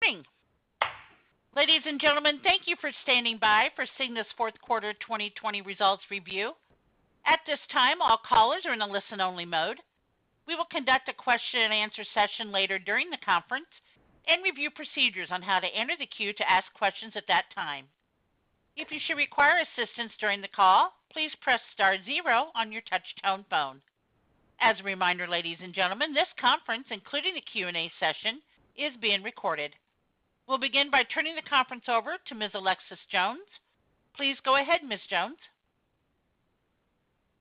Morning. Ladies and gentlemen, thank you for standing by for Cigna's fourth quarter 2020 results review. At this time, all callers are in a listen-only mode. We will conduct a question and answer session later during the conference and review procedures on how to enter the queue to ask questions at that time. If you should require assistance during the call, please press star 0 on your touch-tone phone. As a reminder, ladies and gentlemen, this conference, including the Q&A session, is being recorded. We'll begin by turning the conference over to Ms. Alexis Jones. Please go ahead, Ms. Jones.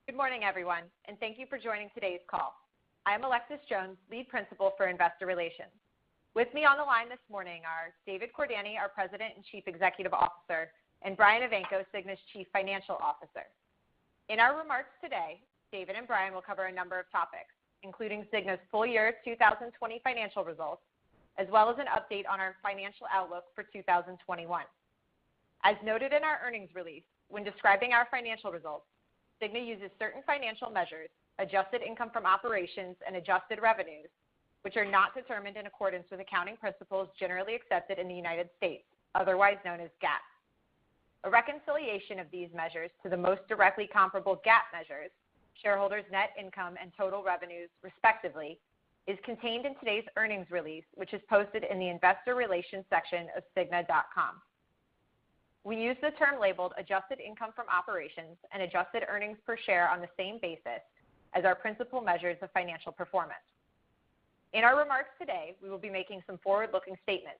Good morning, everyone, and thank you for joining today's call. I am Alexis Jones, Lead Principal for Investor Relations. With me on the line this morning are David Cordani, our President and Chief Executive Officer, and Brian Evanko, Cigna's Chief Financial Officer. In our remarks today, David and Brian will cover a number of topics, including Cigna's full year 2020 financial results, as well as an update on our financial outlook for 2021. As noted in our earnings release, when describing our financial results, Cigna uses certain financial measures, adjusted income from operations and adjusted revenues, which are not determined in accordance with accounting principles generally accepted in the United States, otherwise known as GAAP. A reconciliation of these measures to the most directly comparable GAAP measures, shareholders' net income and total revenues, respectively, is contained in today's earnings release, which is posted in the Investor Relations section of Cigna.com. We use the term labeled adjusted income from operations and adjusted earnings per share on the same basis as our principal measures of financial performance. In our remarks today, we will be making some forward-looking statements,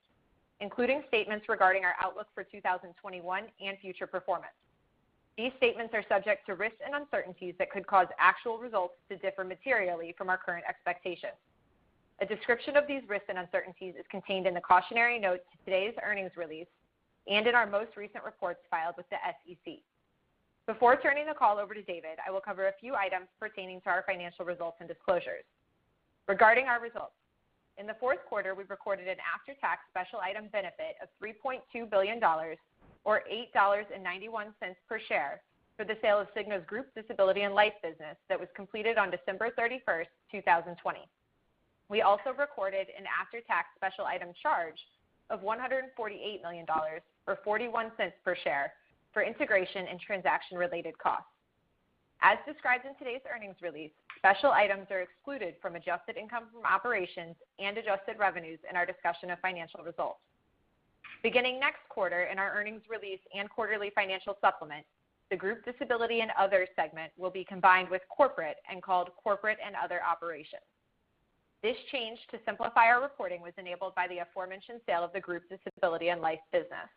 including statements regarding our outlook for 2021 and future performance. These statements are subject to risks and uncertainties that could cause actual results to differ materially from our current expectations. A description of these risks and uncertainties is contained in the cautionary note to today's earnings release and in our most recent reports filed with the SEC. Before turning the call over to David, I will cover a few items pertaining to our financial results and disclosures. Regarding our results, in the fourth quarter, we recorded an after-tax special item benefit of $3.2 billion, or $8.91 per share, for the sale of Cigna's Group Disability and Life business that was completed on December 31st, 2020. We also recorded an after-tax special item charge of $148 million, or 41 cents per share, for integration and transaction-related costs. As described in today's earnings release, special items are excluded from adjusted income from operations and adjusted revenues in our discussion of financial results. Beginning next quarter in our earnings release and quarterly financial supplement, the Group Disability and Other segment will be combined with corporate and called Corporate and Other Operations. This change to simplify our reporting was enabled by the aforementioned sale of the Group Disability and Life business.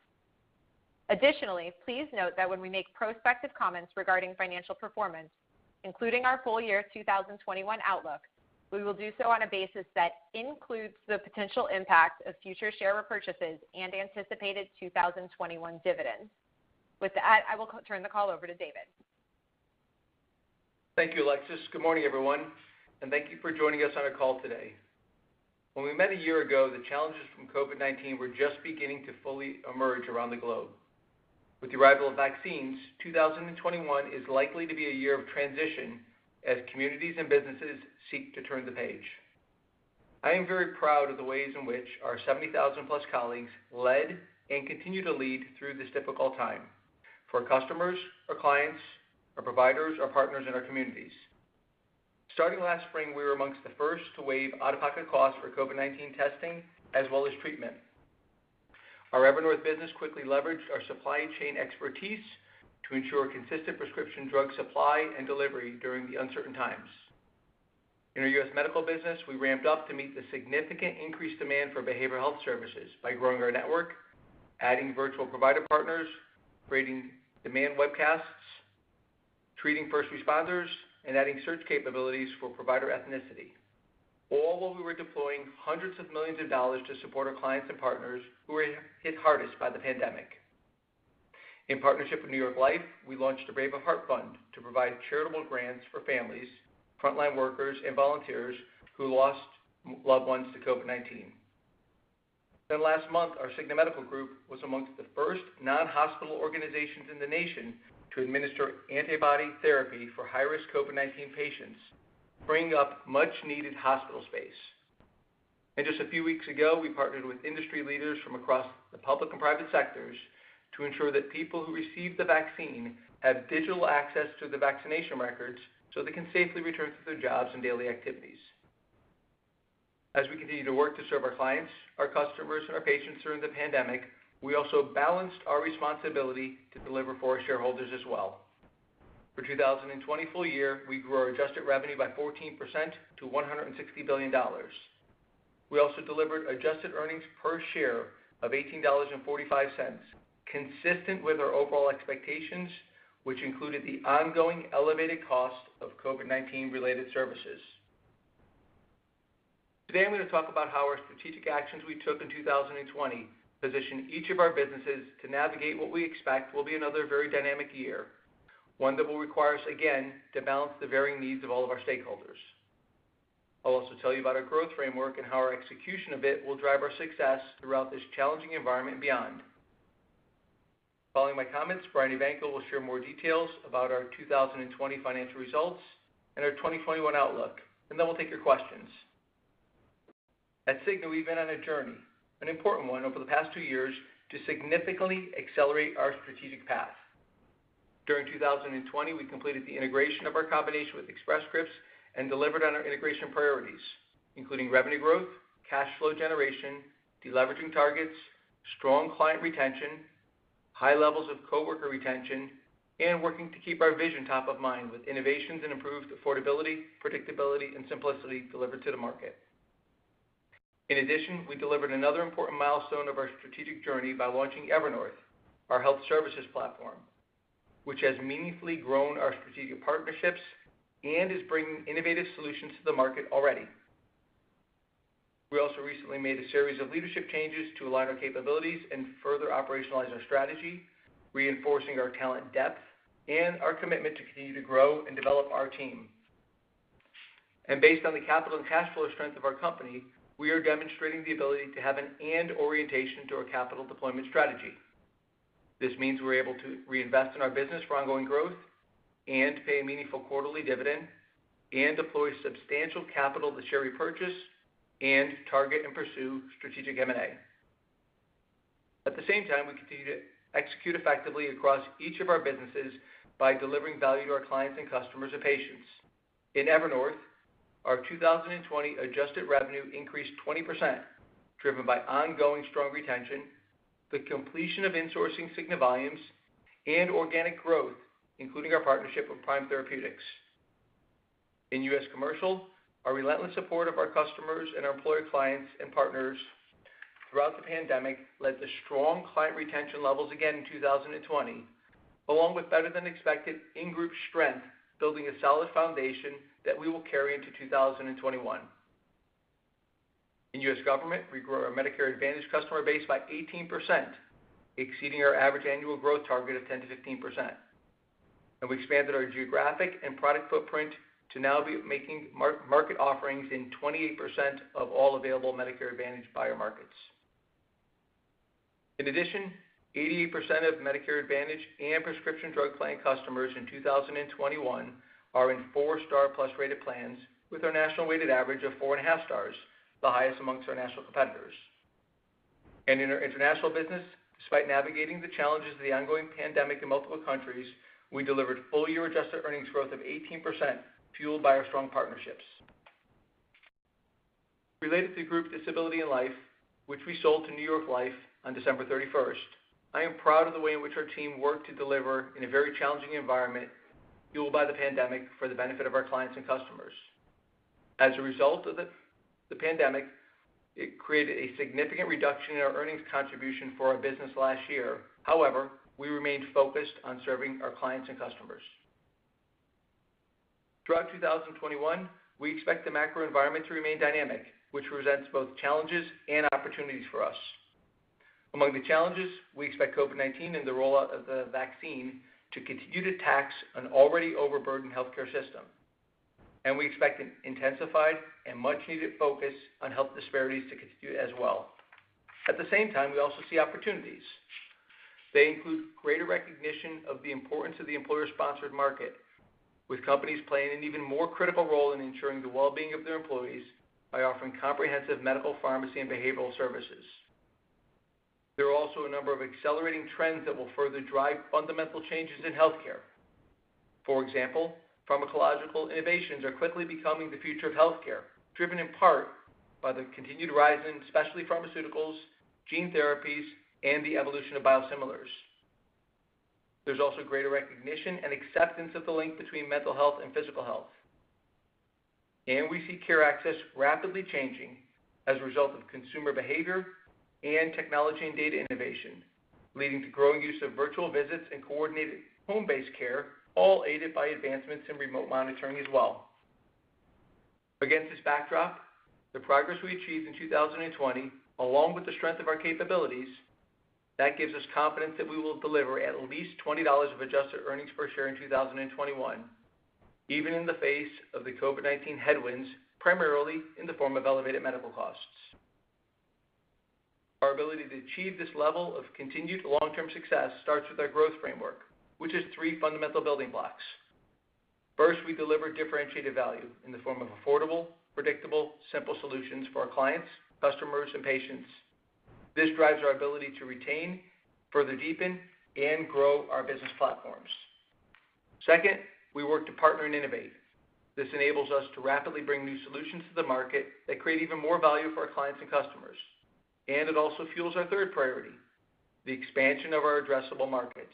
Additionally, please note that when we make prospective comments regarding financial performance, including our full year 2021 outlook, we will do so on a basis that includes the potential impact of future share repurchases and anticipated 2021 dividends. With that, I will turn the call over to David. Thank you, Alexis. Good morning, everyone, and thank you for joining us on our call today. When we met a year ago, the challenges from COVID-19 were just beginning to fully emerge around the globe. With the arrival of vaccines, 2021 is likely to be a year of transition as communities and businesses seek to turn the page. I am very proud of the ways in which our 70,000 plus colleagues led and continue to lead through this difficult time for our customers, our clients, our providers, our partners, and our communities. Starting last spring, we were amongst the first to waive out-of-pocket costs for COVID-19 testing as well as treatment. Our Evernorth business quickly leveraged our supply chain expertise to ensure consistent prescription drug supply and delivery during the uncertain times. In our U.S. medical business, we ramped up to meet the significant increased demand for behavioral health services by growing our network, adding virtual provider partners, creating demand webcasts, treating first responders, and adding search capabilities for provider ethnicity, all while we were deploying hundreds of millions of dollars to support our clients and partners who were hit hardest by the pandemic. In partnership with New York Life, we launched the Brave of Heart Fund to provide charitable grants for families, frontline workers, and volunteers who lost loved ones to COVID-19. Then last month, our Cigna Medical Group was amongst the first non-hospital organizations in the nation to administer antibody therapy for high-risk COVID-19 patients, freeing up much-needed hospital space. And just a few weeks ago, we partnered with industry leaders from across the public and private sectors to ensure that people who receive the vaccine have digital access to the vaccination records so they can safely return to their jobs and daily activities. As we continue to work to serve our clients, our customers, and our patients during the pandemic, we also balanced our responsibility to deliver for our shareholders as well. For 2020 full year, we grew our adjusted revenue by 14% to $160 billion. We also delivered adjusted earnings per share of $18.45, consistent with our overall expectations, which included the ongoing elevated cost of COVID-19 related services. Today I'm going to talk about how our strategic actions we took in 2020 position each of our businesses to navigate what we expect will be another very dynamic year, one that will require us again to balance the varying needs of all of our stakeholders. I'll also tell you about our growth framework and how our execution of it will drive our success throughout this challenging environment and beyond. Following my comments, Brian Evanko will share more details about our 2020 financial results and our 2021 outlook, and then we'll take your questions. At Cigna, we've been on a journey, an important one over the past 2 years, to significantly accelerate our strategic path. During 2020, we completed the integration of our combination with Express Scripts and delivered on our integration priorities, including revenue growth, cash flow generation, deleveraging targets, strong client retention, high levels of coworker retention, and working to keep our vision top of mind with innovations and improved affordability, predictability, and simplicity delivered to the market. In addition, we delivered another important milestone of our strategic journey by launching Evernorth, our health services platform, which has meaningfully grown our strategic partnerships and is bringing innovative solutions to the market already. We also recently made a series of leadership changes to align our capabilities and further operationalize our strategy, reinforcing our talent depth and our commitment to continue to grow and develop our team. And based on the capital and cash flow strength of our company, we are demonstrating the ability to have an and orientation to our capital deployment strategy. This means we're able to reinvest in our business for ongoing growth and pay a meaningful quarterly dividend and deploy substantial capital to share repurchase and target and pursue strategic M&A. At the same time, we continue to execute effectively across each of our businesses by delivering value to our clients and customers and patients. In Evernorth, our 2020 adjusted revenue increased 20%, driven by ongoing strong retention, the completion of insourcing Cigna volumes, and organic growth, including our partnership with Prime Therapeutics. In U.S. Commercial, our relentless support of our customers and our employer clients and partners throughout the pandemic led to strong client retention levels again in 2020, along with better than expected in-group strength, building a solid foundation that we will carry into 2021. In U.S. Government, we grew our Medicare Advantage customer base by 18%, exceeding our average annual growth target of 10 to 15%. And we expanded our geographic and product footprint to now be making market offerings in 28% of all available Medicare Advantage buyer markets. In addition, 88% of Medicare Advantage and prescription drug plan customers in 2021 are in 4-star plus rated plans with our national weighted average of 4.5 stars, the highest amongst our national competitors. And in our international business, despite navigating the challenges of the ongoing pandemic in multiple countries, we delivered full-year adjusted earnings growth of 18%, fueled by our strong partnerships. Related to Group Disability and Life, which we sold to New York Life on December 31st, I am proud of the way in which our team worked to deliver in a very challenging environment fueled by the pandemic for the benefit of our clients and customers. As a result of the pandemic, it created a significant reduction in our earnings contribution for our business last year. However, we remained focused on serving our clients and customers. Throughout 2021, we expect the macro environment to remain dynamic, which presents both challenges and opportunities for us. Among the challenges, we expect COVID-19 and the rollout of the vaccine to continue to tax an already overburdened healthcare system. And we expect an intensified and much-needed focus on health disparities to continue as well. At the same time, we also see opportunities. They include greater recognition of the importance of the employer-sponsored market, with companies playing an even more critical role in ensuring the well-being of their employees by offering comprehensive medical, pharmacy, and behavioral services. There are also a number of accelerating trends that will further drive fundamental changes in healthcare. For example, pharmacological innovations are quickly becoming the future of healthcare, driven in part by the continued rise in specialty pharmaceuticals, gene therapies, and the evolution of biosimilars. There's also greater recognition and acceptance of the link between mental health and physical health. And we see care access rapidly changing as a result of consumer behavior and technology and data innovation, leading to growing use of virtual visits and coordinated home-based care, all aided by advancements in remote monitoring as well. Against this backdrop, the progress we achieved in 2020, along with the strength of our capabilities, that gives us confidence that we will deliver at least $20 of adjusted earnings per share in 2021, even in the face of the COVID-19 headwinds, primarily in the form of elevated medical costs. Our ability to achieve this level of continued long-term success starts with our growth framework, which is 3 fundamental building blocks. First, we deliver differentiated value in the form of affordable, predictable, simple solutions for our clients, customers, and patients. This drives our ability to retain, further deepen, and grow our business platforms. Second, we work to partner and innovate. This enables us to rapidly bring new solutions to the market that create even more value for our clients and customers. And it also fuels our third priority, the expansion of our addressable markets,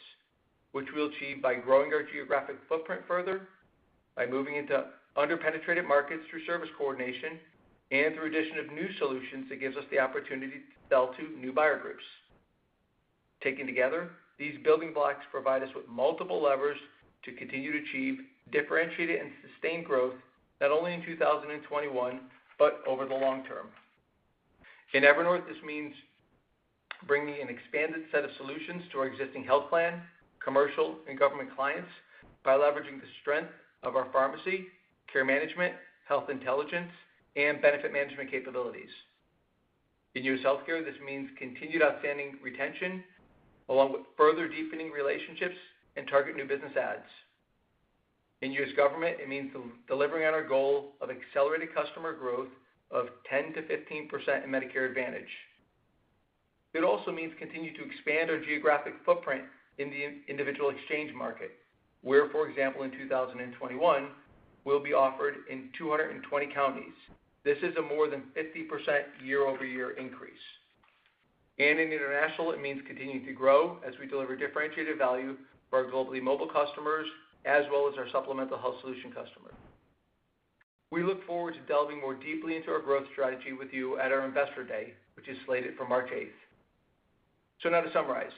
which we'll achieve by growing our geographic footprint further, by moving into underpenetrated markets through service coordination, and through addition of new solutions that gives us the opportunity to sell to new buyer groups. Taken together, these building blocks provide us with multiple levers to continue to achieve differentiated and sustained growth, not only in 2021, but over the long term. In Evernorth, this means bringing an expanded set of solutions to our existing health plan, commercial, and government clients by leveraging the strength of our pharmacy, care management, health intelligence, and benefit management capabilities. In U.S. Healthcare, this means continued outstanding retention, along with further deepening relationships and target new business adds. In U.S. Government, it means delivering on our goal of accelerated customer growth of 10 to 15% in Medicare Advantage. It also means continue to expand our geographic footprint in the individual exchange market, where, for example, in 2021, we'll be offered in 220 counties. This is a more than 50% year-over-year increase. And in international, it means continuing to grow as we deliver differentiated value for our globally mobile customers, as well as our supplemental health solution customers. We look forward to delving more deeply into our growth strategy with you at our Investor Day, which is slated for March 8th. So now to summarize,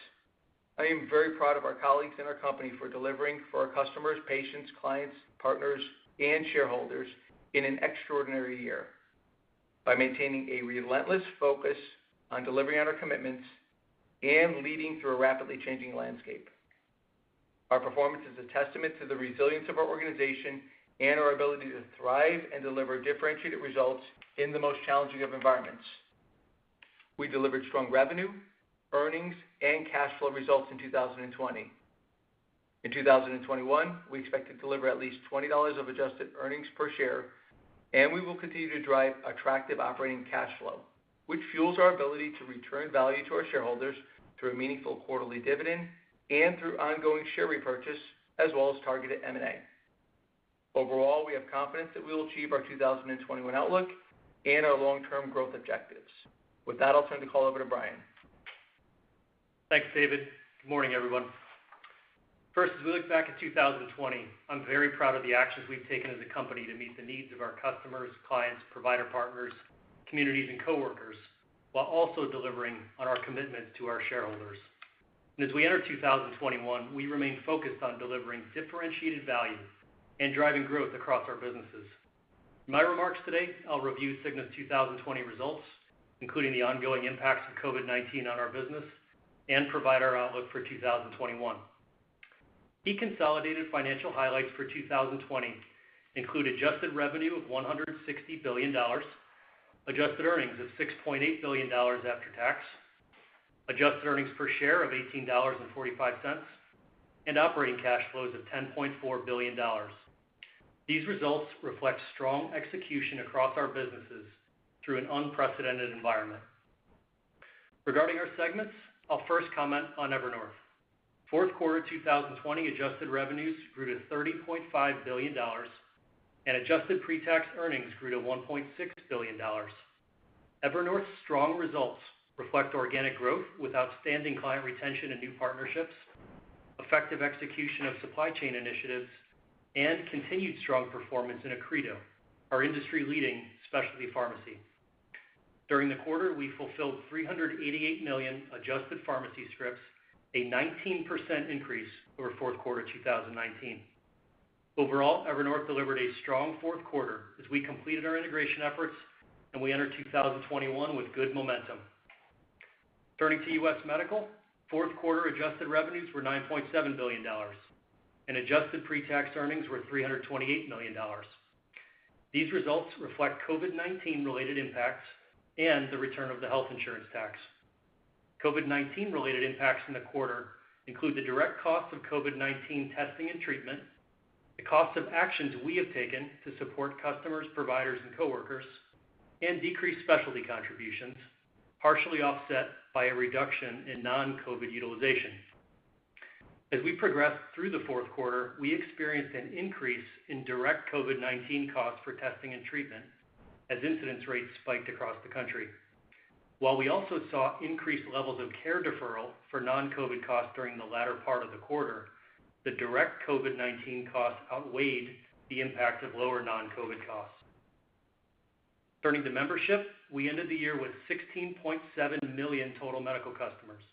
I am very proud of our colleagues and our company for delivering for our customers, patients, clients, partners, and shareholders in an extraordinary year by maintaining a relentless focus on delivering on our commitments and leading through a rapidly changing landscape. Our performance is a testament to the resilience of our organization and our ability to thrive and deliver differentiated results in the most challenging of environments. We delivered strong revenue, earnings, and cash flow results in 2020. In 2021, we expect to deliver at least $20 of adjusted earnings per share, and we will continue to drive attractive operating cash flow, which fuels our ability to return value to our shareholders through a meaningful quarterly dividend and through ongoing share repurchase, as well as targeted M&A. Overall, we have confidence that we will achieve our 2021 outlook and our long-term growth objectives. With that, I'll turn the call over to Brian. Thanks, David. Good morning, everyone. First, as we look back at 2020, I'm very proud of the actions we've taken as a company to meet the needs of our customers, clients, provider partners, communities, and coworkers, while also delivering on our commitments to our shareholders. And as we enter 2021, we remain focused on delivering differentiated value and driving growth across our businesses. In my remarks today, I'll review Cigna's 2020 results, including the ongoing impacts of COVID-19 on our business, and provide our outlook for 2021. Key consolidated financial highlights for 2020 include adjusted revenue of $160 billion, adjusted earnings of $6.8 billion after tax, adjusted earnings per share of $18.45, and operating cash flows of $10.4 billion. These results reflect strong execution across our businesses through an unprecedented environment. Regarding our segments, I'll first comment on Evernorth. Fourth quarter 2020 adjusted revenues grew to $30.5 billion, and adjusted pre-tax earnings grew to $1.6 billion. Evernorth's strong results reflect organic growth with outstanding client retention and new partnerships, effective execution of supply chain initiatives, and continued strong performance in Accredo, our industry-leading specialty pharmacy. During the quarter, we fulfilled 388 million adjusted pharmacy scripts, a 19% increase over fourth quarter 2019. Overall, Evernorth delivered a strong fourth quarter as we completed our integration efforts and we entered 2021 with good momentum. Turning to U.S. Medical, fourth quarter adjusted revenues were $9.7 billion, and adjusted pre-tax earnings were $328 million. These results reflect COVID-19 related impacts and the return of the health insurance tax. COVID-19 related impacts in the quarter include the direct cost of COVID-19 testing and treatment, the cost of actions we have taken to support customers, providers, and coworkers, and decreased specialty contributions, partially offset by a reduction in non-COVID utilization. As we progressed through the fourth quarter, we experienced an increase in direct COVID-19 costs for testing and treatment as incidence rates spiked across the country. While we also saw increased levels of care deferral for non-COVID costs during the latter part of the quarter, the direct COVID-19 costs outweighed the impact of lower non-COVID costs. Turning to membership, we ended the year with 16.7 million total medical customers.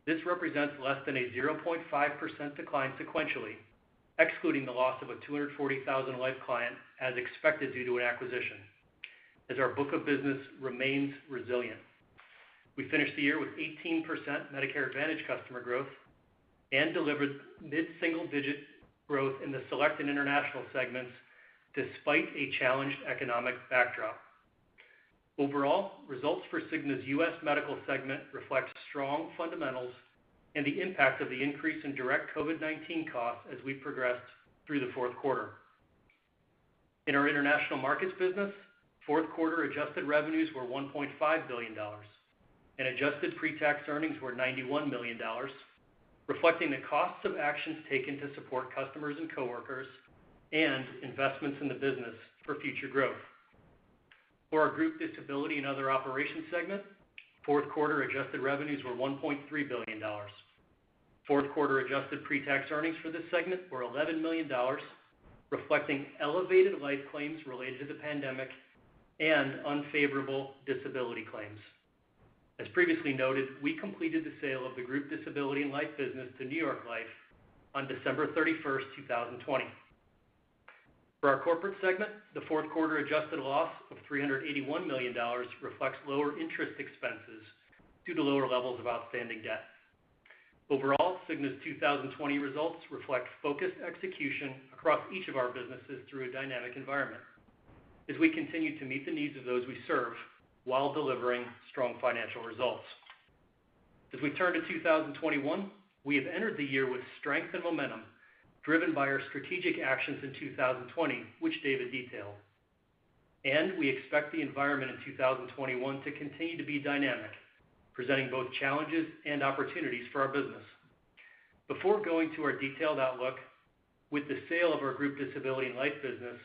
This represents less than a 0.5% decline sequentially, excluding the loss of a 240,000 life client as expected due to an acquisition, as our book of business remains resilient. We finished the year with 18% Medicare Advantage customer growth and delivered mid-single digit growth in the select and international segments despite a challenged economic backdrop. Overall, results for Cigna's U.S. Medical segment reflect strong fundamentals and the impact of the increase in direct COVID-19 costs as we progressed through the fourth quarter. In our international markets business, fourth quarter adjusted revenues were $1.5 billion, and adjusted pre-tax earnings were $91 million, reflecting the costs of actions taken to support customers and coworkers and investments in the business for future growth. For our Group Disability and Other Operations segment, fourth quarter adjusted revenues were $1.3 billion. Fourth quarter adjusted pre-tax earnings for this segment were $11 million, reflecting elevated life claims related to the pandemic and unfavorable disability claims. As previously noted, we completed the sale of the Group Disability and Life business to New York Life on December 31st, 2020. For our corporate segment, the fourth quarter adjusted loss of $381 million reflects lower interest expenses due to lower levels of outstanding debt. Overall, Cigna's 2020 results reflect focused execution across each of our businesses through a dynamic environment, as we continue to meet the needs of those we serve while delivering strong financial results. As we turn to 2021, we have entered the year with strength and momentum, driven by our strategic actions in 2020, which David detailed. And we expect the environment in 2021 to continue to be dynamic, presenting both challenges and opportunities for our business. Before going to our detailed outlook, with the sale of our Group Disability and Life business,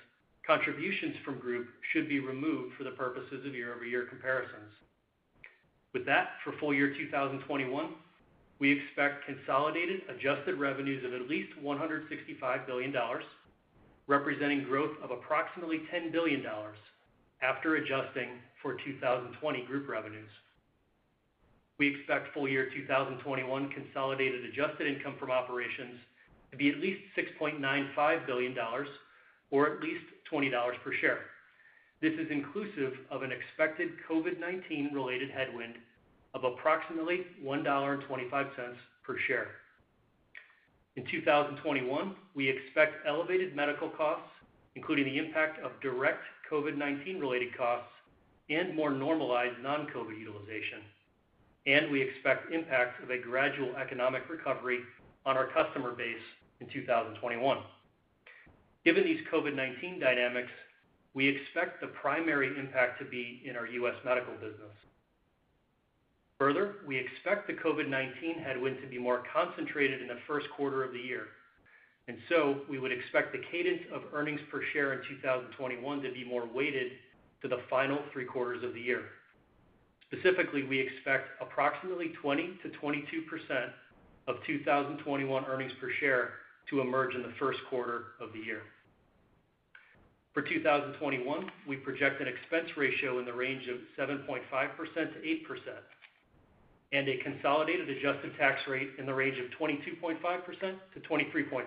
contributions from Group should be removed for the purposes of year-over-year comparisons. With that, for full year 2021, we expect consolidated adjusted revenues of at least $165 billion, representing growth of approximately $10 billion after adjusting for 2020 Group revenues. We expect full year 2021 consolidated adjusted income from operations to be at least $6.95 billion, or at least $20 per share. This is inclusive of an expected COVID-19 related headwind of approximately $1.25 per share. In 2021, we expect elevated medical costs, including the impact of direct COVID-19 related costs and more normalized non-COVID utilization. And we expect impact of a gradual economic recovery on our customer base in 2021. Given these COVID-19 dynamics, we expect the primary impact to be in our U.S. medical business. Further, we expect the COVID-19 headwind to be more concentrated in the first quarter of the year. And so we would expect the cadence of earnings per share in 2021 to be more weighted to the final 3 quarters of the year. Specifically, we expect approximately 20 to 22% of 2021 earnings per share to emerge in the first quarter of the year. For 2021, we project an expense ratio in the range of 7.5% to 8%, and a consolidated adjusted tax rate in the range of 22.5% to 23.5%.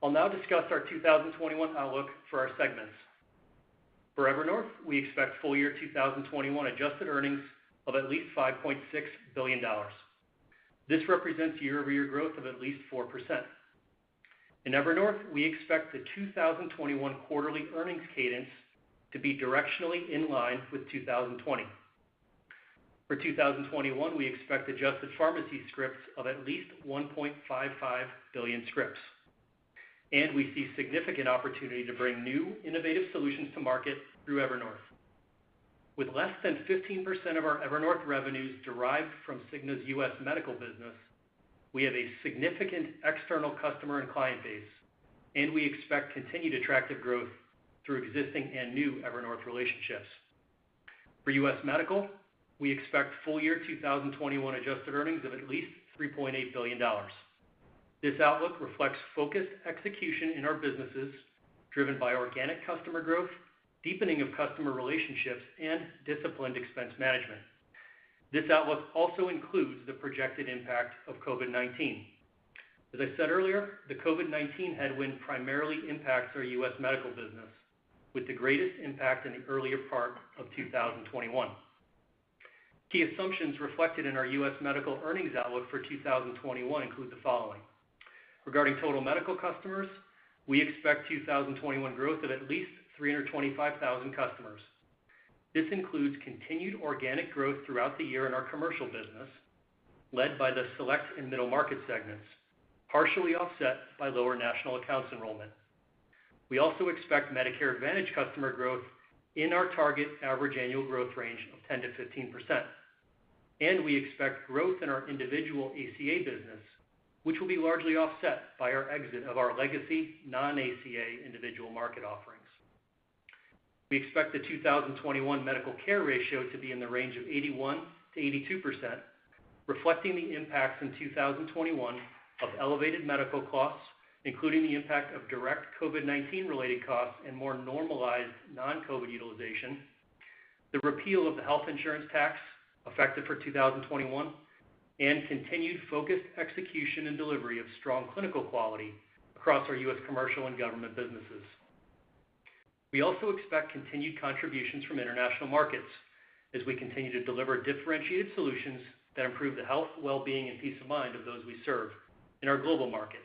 I'll now discuss our 2021 outlook for our segments. For Evernorth, we expect full year 2021 adjusted earnings of at least $5.6 billion. This represents year-over-year growth of at least 4%. In Evernorth, we expect the 2021 quarterly earnings cadence to be directionally in line with 2020. For 2021, we expect adjusted pharmacy scripts of at least 1.55 billion scripts. And we see significant opportunity to bring new, innovative solutions to market through Evernorth. With less than 15% of our Evernorth revenues derived from Cigna's U.S. medical business, we have a significant external customer and client base, and we expect continued attractive growth through existing and new Evernorth relationships. For U.S. medical, we expect full year 2021 adjusted earnings of at least $3.8 billion. This outlook reflects focused execution in our businesses, driven by organic customer growth, deepening of customer relationships, and disciplined expense management. This outlook also includes the projected impact of COVID-19. As I said earlier, the COVID-19 headwind primarily impacts our U.S. medical business, with the greatest impact in the earlier part of 2021. Key assumptions reflected in our U.S. medical earnings outlook for 2021 include the following. Regarding total medical customers, we expect 2021 growth of at least 325,000 customers. This includes continued organic growth throughout the year in our commercial business, led by the select and middle market segments, partially offset by lower national accounts enrollment. We also expect Medicare Advantage customer growth in our target average annual growth range of 10 to 15%. And we expect growth in our individual ACA business, which will be largely offset by our exit of our legacy non-ACA individual market offerings. We expect the 2021 medical care ratio to be in the range of 81 to 82%, reflecting the impacts in 2021 of elevated medical costs, including the impact of direct COVID-19 related costs and more normalized non-COVID utilization, the repeal of the health insurance tax effective for 2021, and continued focused execution and delivery of strong clinical quality across our U.S. commercial and government businesses. We also expect continued contributions from international markets as we continue to deliver differentiated solutions that improve the health, well-being, and peace of mind of those we serve in our global markets.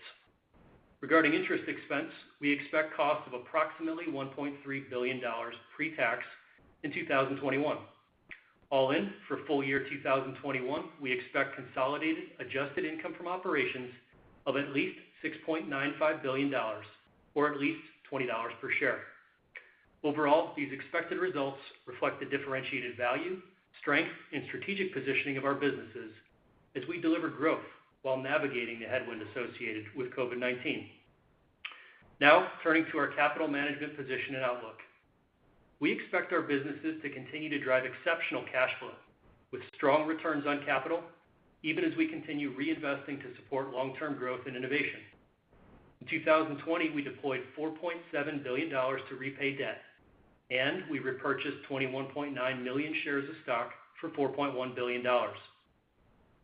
Regarding interest expense, we expect costs of approximately $1.3 billion pre-tax in 2021. All in, for full year 2021, we expect consolidated adjusted income from operations of at least $6.95 billion, or at least $20 per share. Overall, these expected results reflect the differentiated value, strength, and strategic positioning of our businesses as we deliver growth while navigating the headwind associated with COVID-19. Now, turning to our capital management position and outlook. We expect our businesses to continue to drive exceptional cash flow with strong returns on capital, even as we continue reinvesting to support long-term growth and innovation. In 2020, we deployed $4.7 billion to repay debt, and we repurchased 21.9 million shares of stock for $4.1 billion.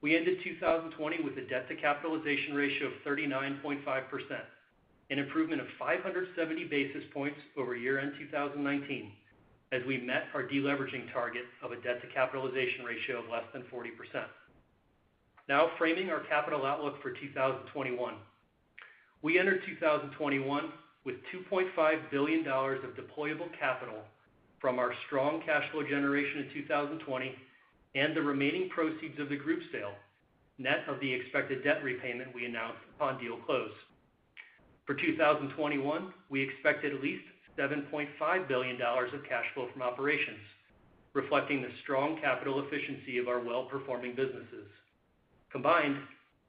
We ended 2020 with a debt-to-capitalization ratio of 39.5%, an improvement of 570 basis points over year-end 2019, as we met our deleveraging target of a debt-to-capitalization ratio of less than 40%. Now, framing our capital outlook for 2021. We entered 2021 with $2.5 billion of deployable capital from our strong cash flow generation in 2020 and the remaining proceeds of the group sale, net of the expected debt repayment we announced upon deal close. For 2021, we expect at least $7.5 billion of cash flow from operations, reflecting the strong capital efficiency of our well-performing businesses. Combined,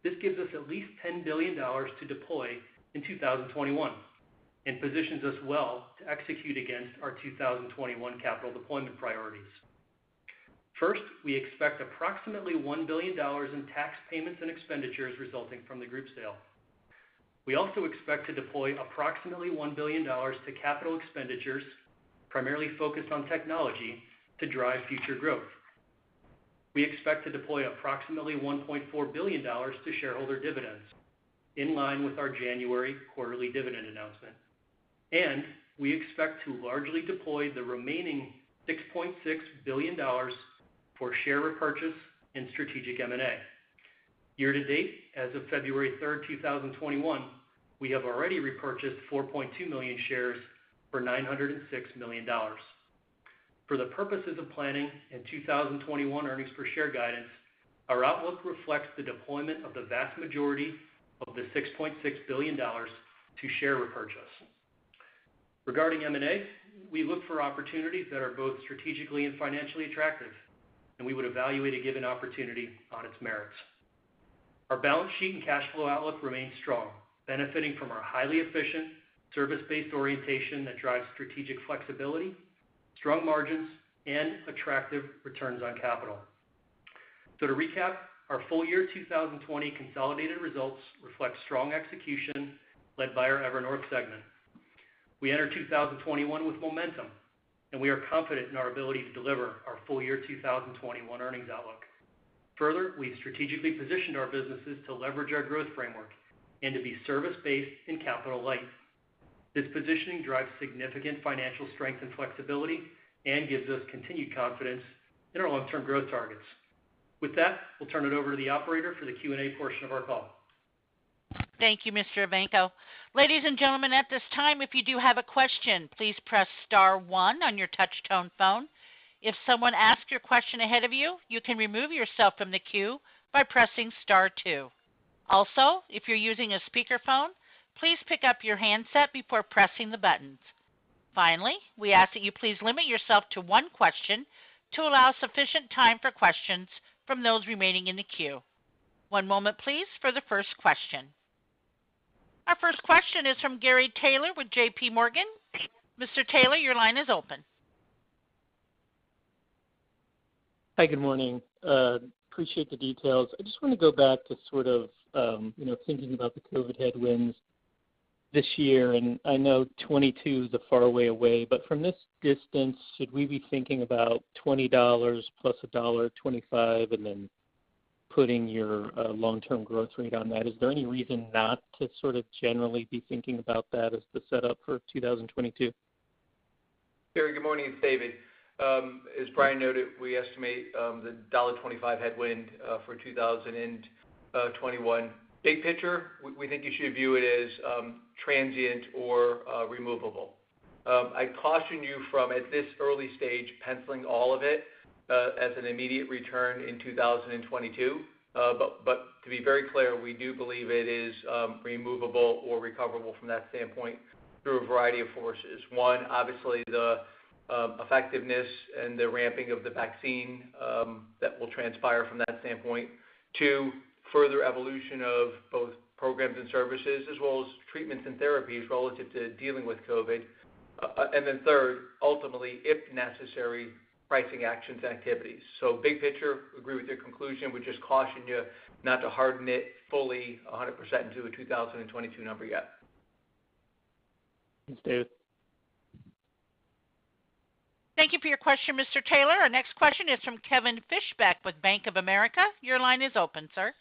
this gives us at least $10 billion to deploy in 2021 and positions us well to execute against our 2021 capital deployment priorities. First, we expect approximately $1 billion in tax payments and expenditures resulting from the group sale. We also expect to deploy approximately $1 billion to capital expenditures, primarily focused on technology, to drive future growth. We expect to deploy approximately $1.4 billion to shareholder dividends, in line with our January quarterly dividend announcement. And we expect to largely deploy the remaining $6.6 billion for share repurchase and strategic M&A. Year to date, as of February 3rd, 2021, we have already repurchased 4.2 million shares for $906 million. For the purposes of planning and 2021 earnings per share guidance, our outlook reflects the deployment of the vast majority of the $6.6 billion to share repurchase. Regarding M&A, we look for opportunities that are both strategically and financially attractive, and we would evaluate a given opportunity on its merits. Our balance sheet and cash flow outlook remains strong, benefiting from our highly efficient, service-based orientation that drives strategic flexibility, strong margins, and attractive returns on capital. So to recap, our full year 2020 consolidated results reflect strong execution led by our Evernorth segment. We enter 2021 with momentum, and we are confident in our ability to deliver our full year 2021 earnings outlook. Further, we've strategically positioned our businesses to leverage our growth framework and to be service-based and capital light. This positioning drives significant financial strength and flexibility and gives us continued confidence in our long-term growth targets. With that, we'll turn it over to the operator for the Q&A portion of our call. Thank you, Mr. Evanko. Ladies and gentlemen, at this time, if you do have a question, please press star one on your touch-tone phone. If someone asks your question ahead of you, you can remove yourself from the queue by pressing star two. Also, if you're using a speakerphone, please pick up your handset before pressing the buttons. Finally, we ask that you please limit yourself to one question to allow sufficient time for questions from those remaining in the queue. One moment, please, for the first question. Our first question is from Gary Taylor with J.P. Morgan. Mr. Taylor, your line is open. Hi, good morning. Appreciate the details. I just want to go back to sort of, thinking about the COVID headwinds this year, and I know 22 is a far way away, but from this distance, should we be thinking about $20 plus $1.25 and then putting your long-term growth rate on that? Is there any reason not to sort of generally be thinking about that as the setup for 2022? Gary, good morning. It's David. As Brian noted, we estimate the $1.25 headwind for 2021. Big picture, we think you should view it as transient or removable. I caution you from, at this early stage, penciling all of it as an immediate return in 2022. But to be very clear, we do believe it is removable or recoverable from that standpoint through a variety of forces. One, obviously the effectiveness and the ramping of the vaccine that will transpire from that standpoint. Two, further evolution of both programs and services as well as treatments and therapies relative to dealing with COVID. And then third, ultimately, if necessary, pricing actions and activities. So big picture, agree with your conclusion. We just caution you not to harden it fully 100% into a 2022 number yet. Thanks, David. Thank you for your question, Mr. Taylor. Our next question is from Kevin Fischbeck with Bank of America. Your line is open, sir.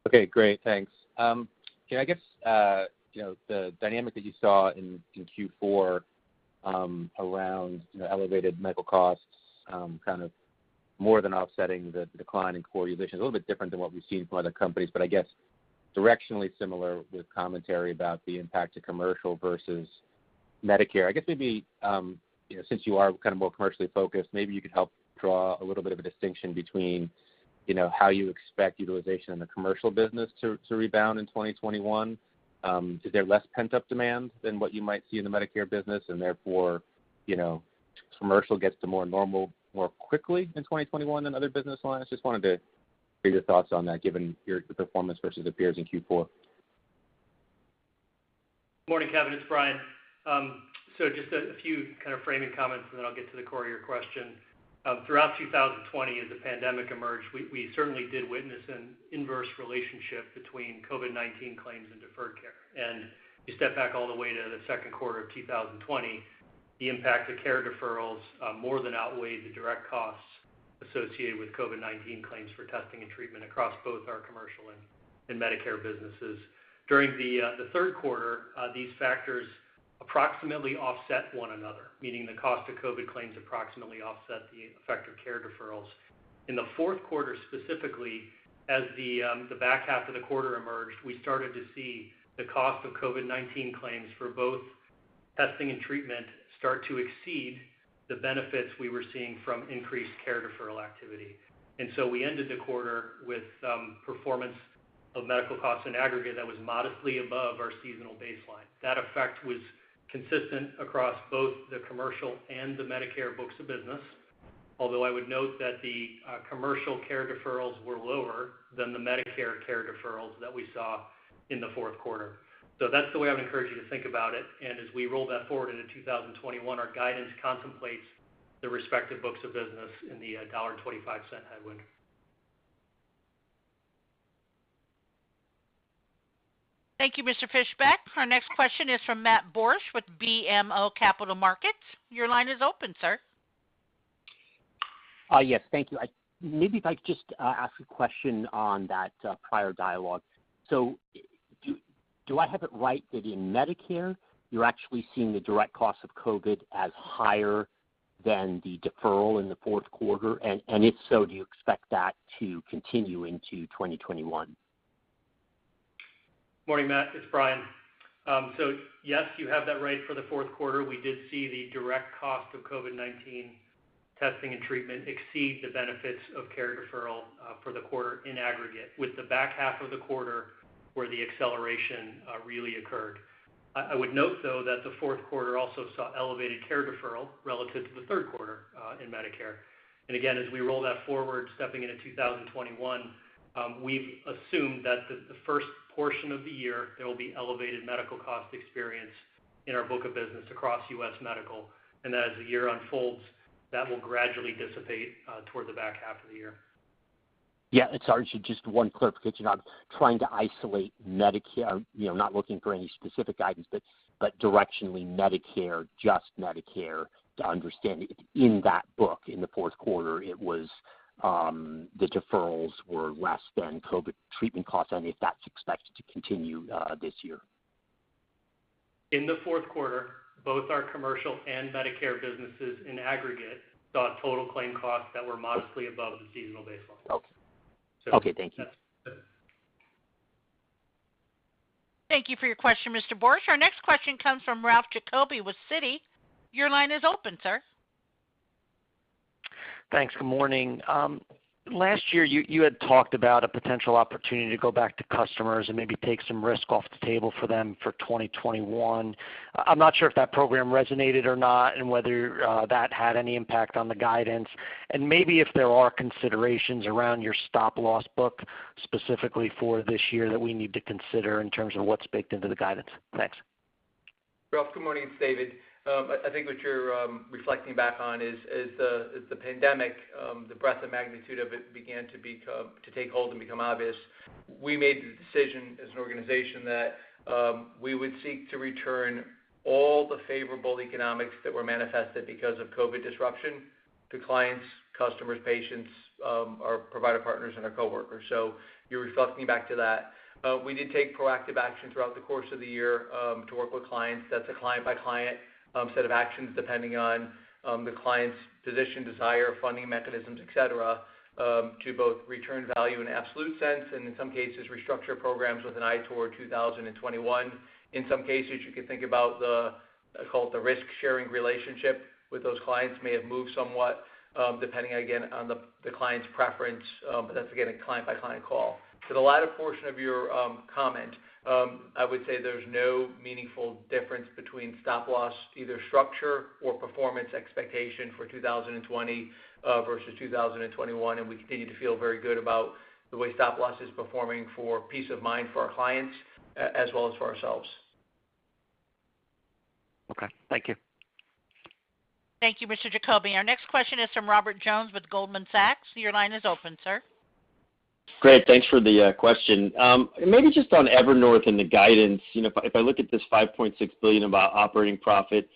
Okay, great. Thanks. I guess, the dynamic that you saw in Q4 around elevated medical costs kind of more than offsetting the decline in core utilization is a little bit different than what we've seen from other companies, but I guess directionally similar with commentary about the impact to commercial versus Medicare. I guess maybe, since you are kind of more commercially focused, maybe you could help draw a little bit of a distinction between how you expect utilization in the commercial business to rebound in 2021 Is there less pent-up demand than what you might see in the Medicare business, and therefore, commercial gets to more normal more quickly in 2021 than other business lines? Just wanted to hear your thoughts on that, given your performance versus the peers in Q4. Morning, Kevin. It's Brian. So just a few kind of framing comments, and then I'll get to the core of your question. Throughout 2020, as the pandemic emerged, we certainly did witness an inverse relationship between COVID-19 claims and deferred care. And you step back all the way to the second quarter of 2020, the impact of care deferrals more than outweighed the direct costs associated with COVID-19 claims for testing and treatment across both our commercial and Medicare businesses. During the third quarter, these factors approximately offset one another, meaning the cost of COVID claims approximately offset the effect of care deferrals. In the fourth quarter specifically, as the back half of the quarter emerged, we started to see the cost of COVID-19 claims for both testing and treatment start to exceed the benefits we were seeing from increased care deferral activity. And so we ended the quarter with performance of medical costs in aggregate that was modestly above our seasonal baseline. That effect was consistent across both the commercial and the Medicare books of business, although I would note that the commercial care deferrals were lower than the Medicare care deferrals that we saw in the fourth quarter. So that's the way I would encourage you to think about it. And as we roll that forward into 2021, our guidance contemplates the respective books of business in the $1.25 headwind. Thank you, Mr. Fishbeck. Our next question is from Matt Borsch with BMO Capital Markets. Your line is open, sir. Yes, thank you. Maybe if I could just ask a question on that prior dialogue. So do I have it right that in Medicare, you're actually seeing the direct cost of COVID as higher than the deferral in the fourth quarter? And if so, do you expect that to continue into 2021? Morning, Matt. It's Brian. So yes, you have that right for the fourth quarter. We did see the direct cost of COVID-19 testing and treatment exceed the benefits of care deferral for the quarter in aggregate, with the back half of the quarter where the acceleration really occurred. I would note, though, that the fourth quarter also saw elevated care deferral relative to the third quarter in Medicare. And again, as we roll that forward, stepping into 2021, we've assumed that the first portion of the year, there will be elevated medical cost experience in our book of business across U.S. medical, and that as the year unfolds, that will gradually dissipate toward the back half of the year. Yeah, sorry, just one clarification. I'm trying to isolate Medicare, not looking for any specific guidance, but directionally Medicare, just Medicare, to understand it. In that book, in the fourth quarter, it was the deferrals were less than COVID treatment costs, and if that's expected to continue this year. In the fourth quarter, both our commercial and Medicare businesses in aggregate saw total claim costs that were modestly above the seasonal baseline. Okay. So okay, thank you. Thank you for your question, Mr. Borsch. Our next question comes from Ralph Jacoby with Citi. Your line is open, sir. Thanks. Good morning. Last year, you had talked about a potential opportunity to go back to customers and maybe take some risk off the table for them for 2021. I'm not sure if that program resonated or not, and whether that had any impact on the guidance. And maybe if there are considerations around your stop-loss book specifically for this year that we need to consider in terms of what's baked into the guidance. Thanks. Ralph, good morning. It's David. I think what you're reflecting back on is the pandemic, the breadth and magnitude of it began to take hold and become obvious. We made the decision as an organization that we would seek to return all the favorable economics that were manifested because of COVID disruption to clients, customers, patients, our provider partners, and our coworkers. So you're reflecting back to that. We did take proactive action throughout the course of the year to work with clients. That's a client-by-client set of actions depending on the client's position, desire, funding mechanisms, et cetera, to both return value in absolute sense and in some cases restructure programs with an eye toward 2021. In some cases, you could think about call it the risk-sharing relationship with those clients may have moved somewhat depending, again, on the client's preference, but that's, again, a client-by-client call. To the latter portion of your comment, I would say there's no meaningful difference between stop loss, either structure or performance expectation for 2020 versus 2021, and we continue to feel very good about the way stop loss is performing for peace of mind for our clients as well as for ourselves. Okay, thank you. Thank you, Mr. Jacoby. Our next question is from Robert Jones with Goldman Sachs. Your line is open, sir. Great. Thanks for the question. Maybe just on Evernorth and the guidance, if I look at this $5.6 billion about operating profit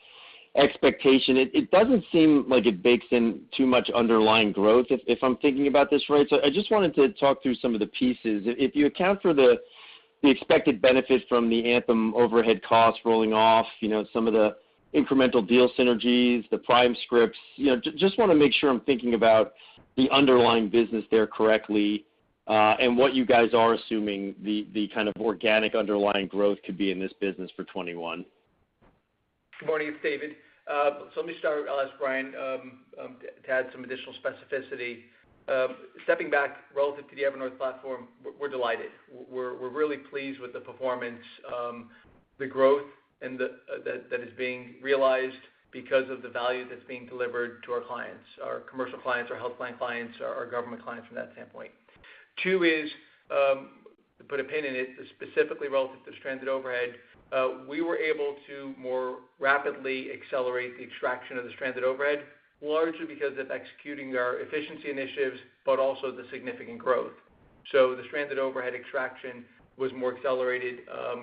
expectation, it doesn't seem like it bakes in too much underlying growth, if I'm thinking about this right. So I just wanted to talk through some of the pieces. If you account for the expected benefit from the Anthem overhead costs rolling off, some of the incremental deal synergies, the Prime scripts, just want to make sure I'm thinking about the underlying business there correctly, and what you guys are assuming the kind of organic underlying growth could be in this business for 21. Good morning, it's David. So let me start. I'll ask Brian to add some additional specificity. Stepping back relative to the Evernorth platform, we're delighted. We're really pleased with the performance, the growth, and that is being realized because of the value that's being delivered to our clients, our commercial clients, our health plan clients, our government clients from that standpoint. Two is, to put a pin in it, specifically relative to stranded overhead, we were able to more rapidly accelerate the extraction of the stranded overhead, largely because of executing our efficiency initiatives, but also the significant growth. So the stranded overhead extraction was more accelerated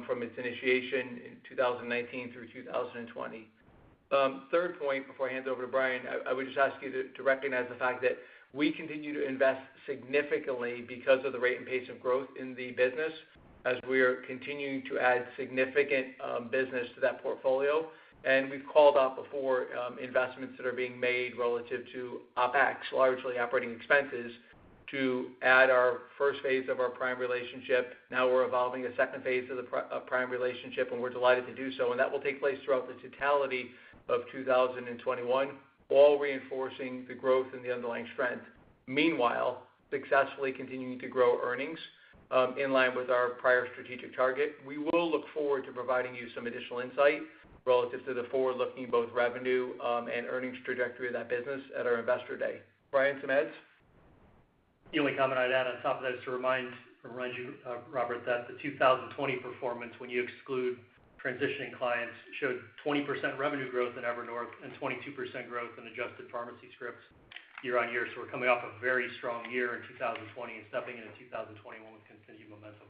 from its initiation in 2019 through 2020. Third point, before I hand it over to Brian, I would just ask you to recognize the fact that we continue to invest significantly because of the rate and pace of growth in the business as we are continuing to add significant business to that portfolio. And we've called out before investments that are being made relative to OPEX, largely operating expenses, to add our first phase of our Prime relationship. Now we're evolving a second phase of the Prime relationship, and we're delighted to do so. And that will take place throughout the totality of 2021, all reinforcing the growth and the underlying strength. Meanwhile, successfully continuing to grow earnings in line with our prior strategic target. We will look forward to providing you some additional insight relative to the forward-looking both revenue and earnings trajectory of that business at our Investor Day. Brian, some adds? The only comment I'd add on top of that is to remind you, Robert, that the 2020 performance, when you exclude transitioning clients, showed 20% revenue growth in Evernorth and 22% growth in adjusted pharmacy scripts year on year. So we're coming off a very strong year in 2020 and stepping into 2021 with continued momentum.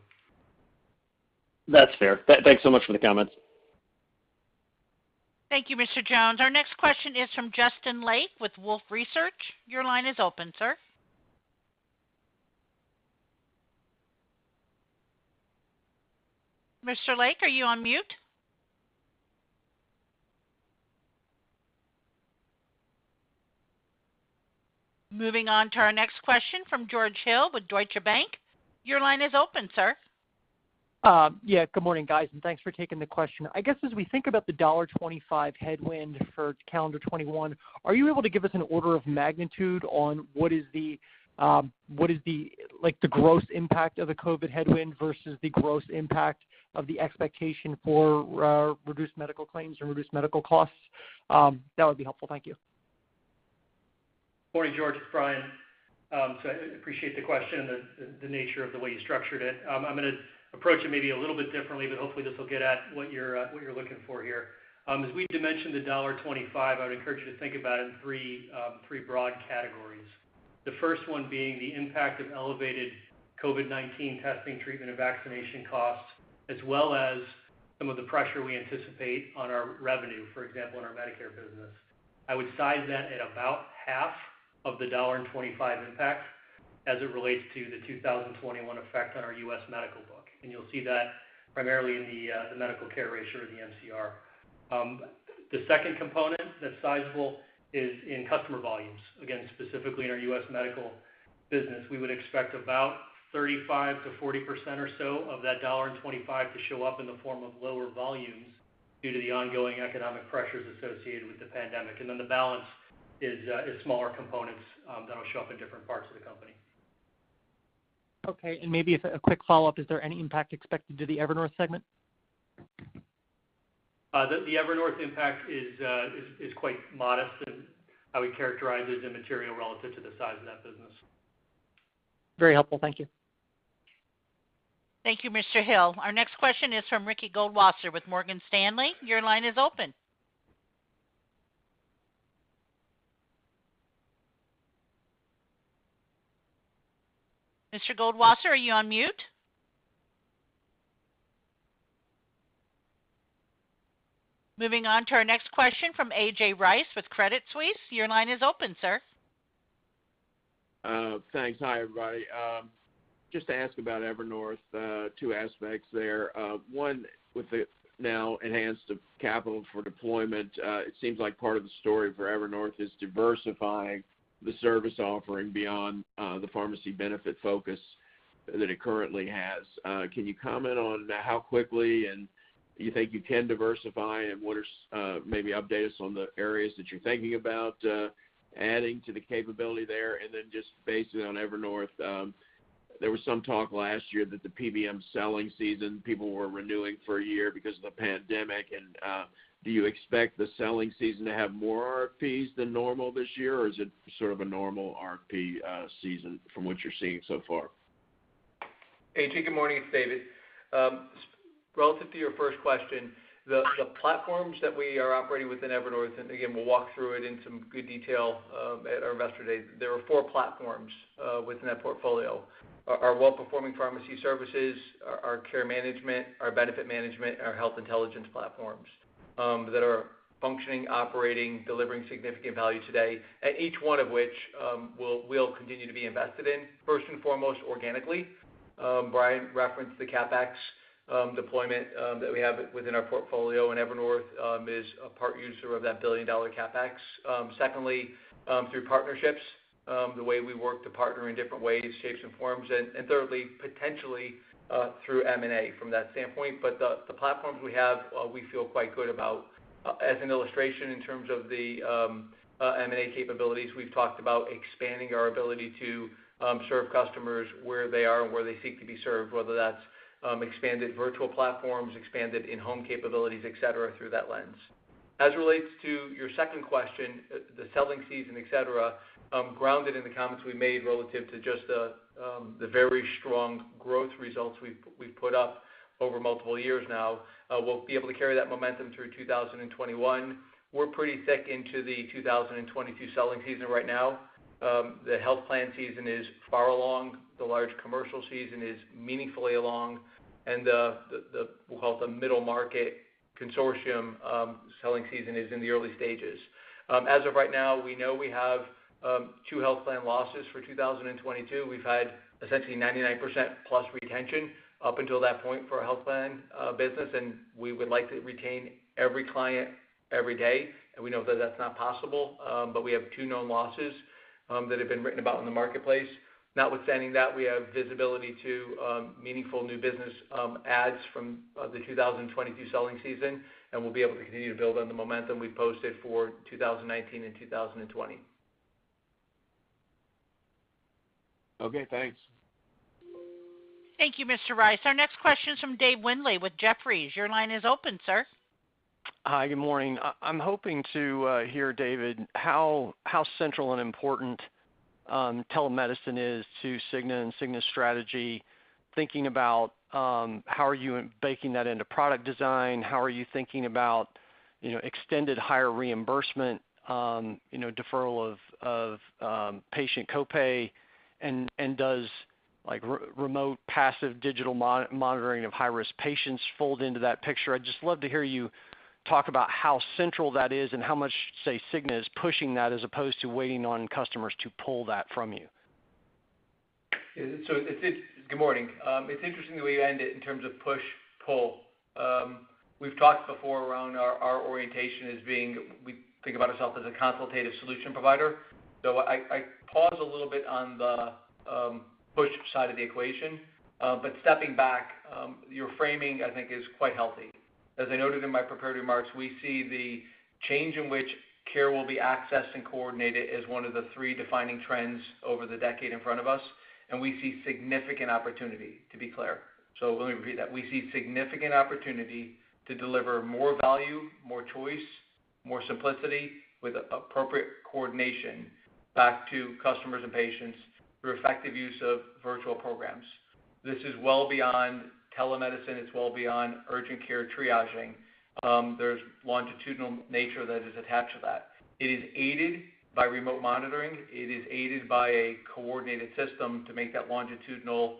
That's fair. Thanks so much for the comments. Thank you, Mr. Jones. Our next question is from Justin Lake with Wolfe Research. Your line is open, sir. Mr. Lake, are you on mute? Moving on to our next question from George Hill with Deutsche Bank. Your line is open, sir. Yeah, good morning, guys, and thanks for taking the question. I guess as we think about the $1.25 headwind for calendar 21, are you able to give us an order of magnitude on what is the gross impact of the COVID headwind versus the gross impact of the expectation for reduced medical claims and reduced medical costs? That would be helpful. Thank you. Morning, George. It's Brian. So I appreciate the question and the nature of the way you structured it. I'm going to approach it maybe a little bit differently, but hopefully this will get at what you're looking for here. As we dimensioned the $1.25, I would encourage you to think about it in three broad categories. The first one being the impact of elevated COVID-19 testing, treatment, and vaccination costs, as well as some of the pressure we anticipate on our revenue, for example, in our Medicare business. I would size that at about half of the $1.25 impact as it relates to the 2021 effect on our U.S. medical book. And you'll see that primarily in the medical care ratio or the MCR. The second component that's sizable is in customer volumes. Again, specifically in our U.S. medical business, we would expect about 35 to 40% or so of that $1.25 to show up in the form of lower volumes due to the ongoing economic pressures associated with the pandemic. And then the balance is smaller components that'll show up in different parts of the company. Okay, and maybe if a quick follow-up, is there any impact expected to the Evernorth segment? The Evernorth impact is quite modest, and I would characterize it as immaterial relative to the size of that business. Very helpful. Thank you. Thank you, Mr. Hill. Our next question is from Ricky Goldwasser with Morgan Stanley. Your line is open. Mr. Goldwasser, are you on mute? Moving on to our next question from A.J. Rice with Credit Suisse. Your line is open, sir. Thanks. Hi, everybody. Just to ask about Evernorth, two aspects there. One, with the now enhanced capital for deployment, it seems like part of the story for Evernorth is diversifying the service offering beyond the pharmacy benefit focus that it currently has. Can you comment on how quickly and you think you can diversify, and what are maybe update us on the areas that you're thinking about adding to the capability there? And then just based on Evernorth, there was some talk last year that the PBM selling season, people were renewing for a year because of the pandemic. And do you expect the selling season to have more RFPs than normal this year, or is it sort of a normal RFP season from what you're seeing so far? AJ, good morning. It's David. Relative to your first question, the platforms that we are operating within Evernorth, and again, we'll walk through it in some good detail at our Investor Day. There are 4 platforms within that portfolio. Our well-performing pharmacy services, our care management, our benefit management, our health intelligence platforms that are functioning, operating, delivering significant value today, and each one of which will continue to be invested in, first and foremost, organically. Brian referenced the CapEx deployment that we have within our portfolio, and Evernorth is a part user of that billion-dollar CapEx. Secondly, through partnerships, the way we work to partner in different ways, shapes, and forms, and thirdly, potentially through M&A from that standpoint. But the platforms we have, we feel quite good about. As an illustration, in terms of the M&A capabilities, we've talked about expanding our ability to serve customers where they are and where they seek to be served, whether that's expanded virtual platforms, expanded in-home capabilities, et cetera, through that lens. As it relates to your second question, the selling season, et cetera, grounded in the comments we made relative to just the very strong growth results we've put up over multiple years now, we'll be able to carry that momentum through 2021. We're pretty thick into the 2022 selling season right now. The health plan season is far along. The large commercial season is meaningfully along, and we'll call it the middle market consortium selling season is in the early stages. As of right now, we know we have 2 health plan losses for 2022. We've had essentially 99% plus retention up until that point for our health plan business, and we would like to retain every client every day, and we know that that's not possible, but we have 2 known losses that have been written about in the marketplace. Notwithstanding that, we have visibility to meaningful new business adds from the 2022 selling season, and we'll be able to continue to build on the momentum we posted for 2019 and 2020. Okay, thanks. Thank you, Mr. Rice. Our next question is from Dave Windley with Jefferies. Your line is open, sir. Hi, good morning. I'm hoping to hear, David, how central and important telemedicine is to Cigna and Cigna's strategy, thinking about how are you baking that into product design, how are you thinking about extended higher reimbursement, deferral of patient copay, and does like remote passive digital monitoring of high-risk patients fold into that picture? I'd just love to hear you talk about how central that is and how much, say, Cigna is pushing that as opposed to waiting on customers to pull that from you. So good morning. It's interesting the way you end it in terms of push-pull. We've talked before around our orientation as being, we think about ourselves as a consultative solution provider. So I pause a little bit on the push side of the equation, but stepping back, your framing, I think, is quite healthy. As I noted in my prepared remarks, we see the change in which care will be accessed and coordinated as one of the 3 defining trends over the decade in front of us. and we see significant opportunity, to be clear. So let me repeat that. We see significant opportunity to deliver more value, more choice, more simplicity with appropriate coordination back to customers and patients through effective use of virtual programs. This is well beyond telemedicine. It's well beyond urgent care triaging. There's longitudinal nature that is attached to that. It is aided by remote monitoring. It is aided by a coordinated system to make that longitudinal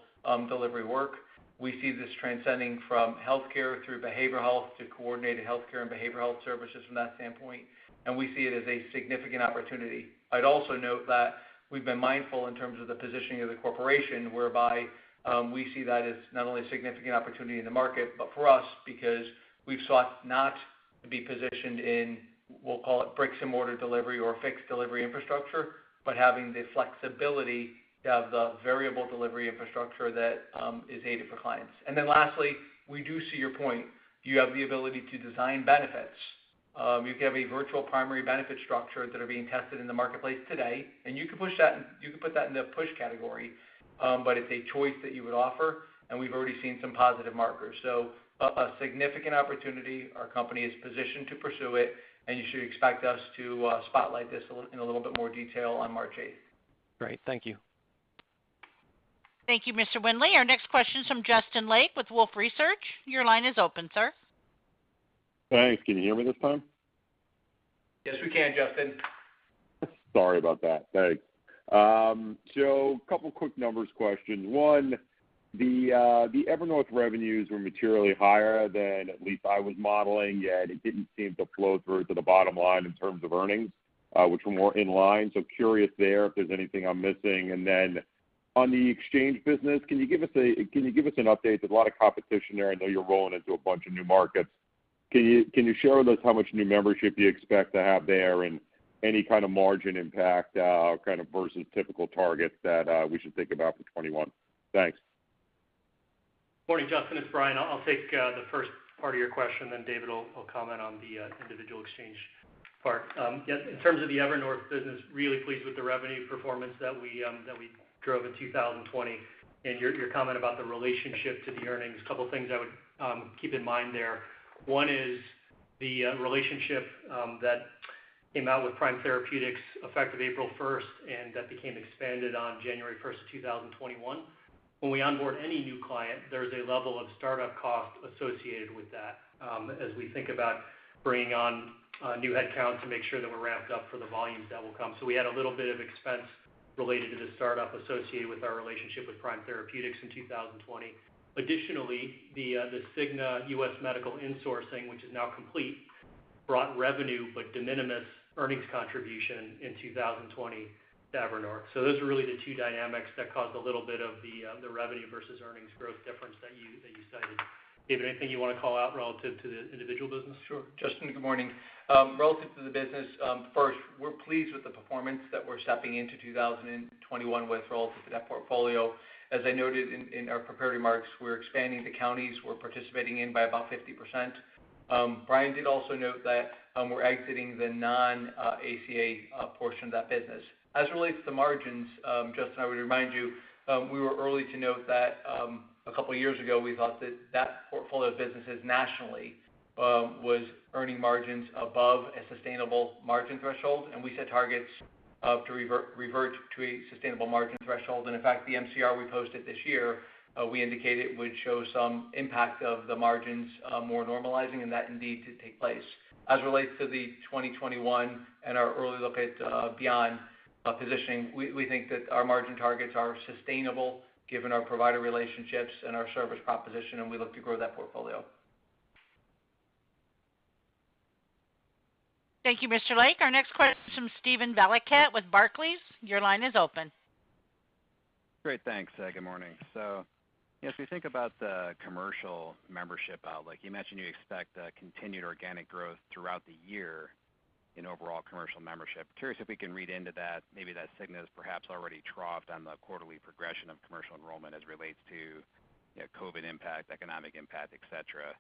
delivery work. We see this transcending from healthcare through behavioral health to coordinated healthcare and behavioral health services from that standpoint, and we see it as a significant opportunity. I'd also note that we've been mindful in terms of the positioning of the corporation, whereby we see that as not only a significant opportunity in the market, but for us, because we've sought not to be positioned in, we'll call it bricks and mortar delivery or fixed delivery infrastructure, but having the flexibility to have the variable delivery infrastructure that is aided for clients. And then lastly, we do see your point. You have the ability to design benefits. You can have a virtual primary benefit structure that are being tested in the marketplace today, and you can push that. You can put that in the push category, but it's a choice that you would offer, and we've already seen some positive markers. So a significant opportunity. Our company is positioned to pursue it, and you should expect us to spotlight this in a little bit more detail on March 8th. Great, thank you. Thank you, Mr. Windley. Our next question is from Justin Lake with Wolfe Research. Your line is open, sir. Thanks. Can you hear me this time? Yes, we can, Justin. Sorry about that. Thanks. So a couple quick numbers questions. One, the Evernorth revenues were materially higher than at least I was modeling, yet it didn't seem to flow through to the bottom line in terms of earnings, which were more in line. So curious there if there's anything I'm missing. And then on the exchange business, can you give us an update? There's a lot of competition there. I know you're rolling into a bunch of new markets. Can you share with us how much new membership you expect to have there and any kind of margin impact kind of versus typical targets that we should think about for 21? Thanks. Morning, Justin. It's Brian. I'll take the first part of your question, then David will comment on the individual exchange part. In terms of the Evernorth business, really pleased with the revenue performance that we drove in 2020. And your comment about the relationship to the earnings, a couple of things I would keep in mind there. One is the relationship that came out with Prime Therapeutics effective April 1st, and that became expanded on January 1st of 2021. When we onboard any new client, there's a level of startup cost associated with that as we think about bringing on new headcount to make sure that we're ramped up for the volumes that will come. So we had a little bit of expense related to the startup associated with our relationship with Prime Therapeutics in 2020. Additionally, the Cigna U.S. medical insourcing, which is now complete, brought revenue but de minimis earnings contribution in 2020 to Evernorth. So those are really the two dynamics that caused a little bit of the revenue versus earnings growth difference that you cited. David, anything you want to call out relative to the individual business? Sure. Justin, good morning. Relative to the business, first, we're pleased with the performance that we're stepping into 2021 with relative to that portfolio. As I noted in our prepared remarks, we're expanding the counties we're participating in by about 50%. Brian did also note that we're exiting the non-ACA portion of that business. As it relates to margins, Justin, I would remind you, we were early to note that a couple of years ago we thought that portfolio of businesses nationally was earning margins above a sustainable margin threshold, and we set targets to revert to a sustainable margin threshold. And in fact, the MCR we posted this year, we indicated would show some impact of the margins more normalizing, and that indeed did take place. As it relates to the 2021 and our early look at beyond positioning, we think that our margin targets are sustainable given our provider relationships and our service proposition, and we look to grow that portfolio. Thank you, Mr. Lake. Our next question is from Steven Valiquette with Barclays. Your line is open. Great, thanks. Good morning. So, as we think about the commercial membership outlook, you mentioned you expect continued organic growth throughout the year in overall commercial membership. Curious if we can read into that, maybe that Cigna is perhaps already troughed on the quarterly progression of commercial enrollment as relates to COVID impact, economic impact, et cetera.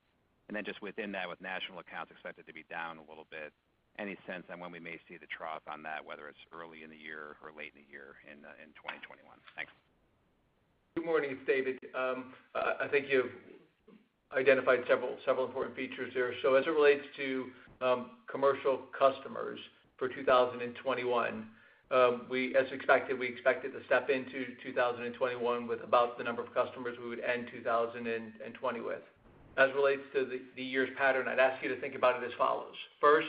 And then just within that, with national accounts expected to be down a little bit, any sense on when we may see the trough on that, whether it's early in the year or late in the year in 2021? Thanks. morning. It's David. I think you've identified several important features there. So as it relates to commercial customers for 2021, as expected, we expected to step into 2021 with about the number of customers we would end 2020 with. As it relates to the year's pattern, I'd ask you to think about it as follows. First,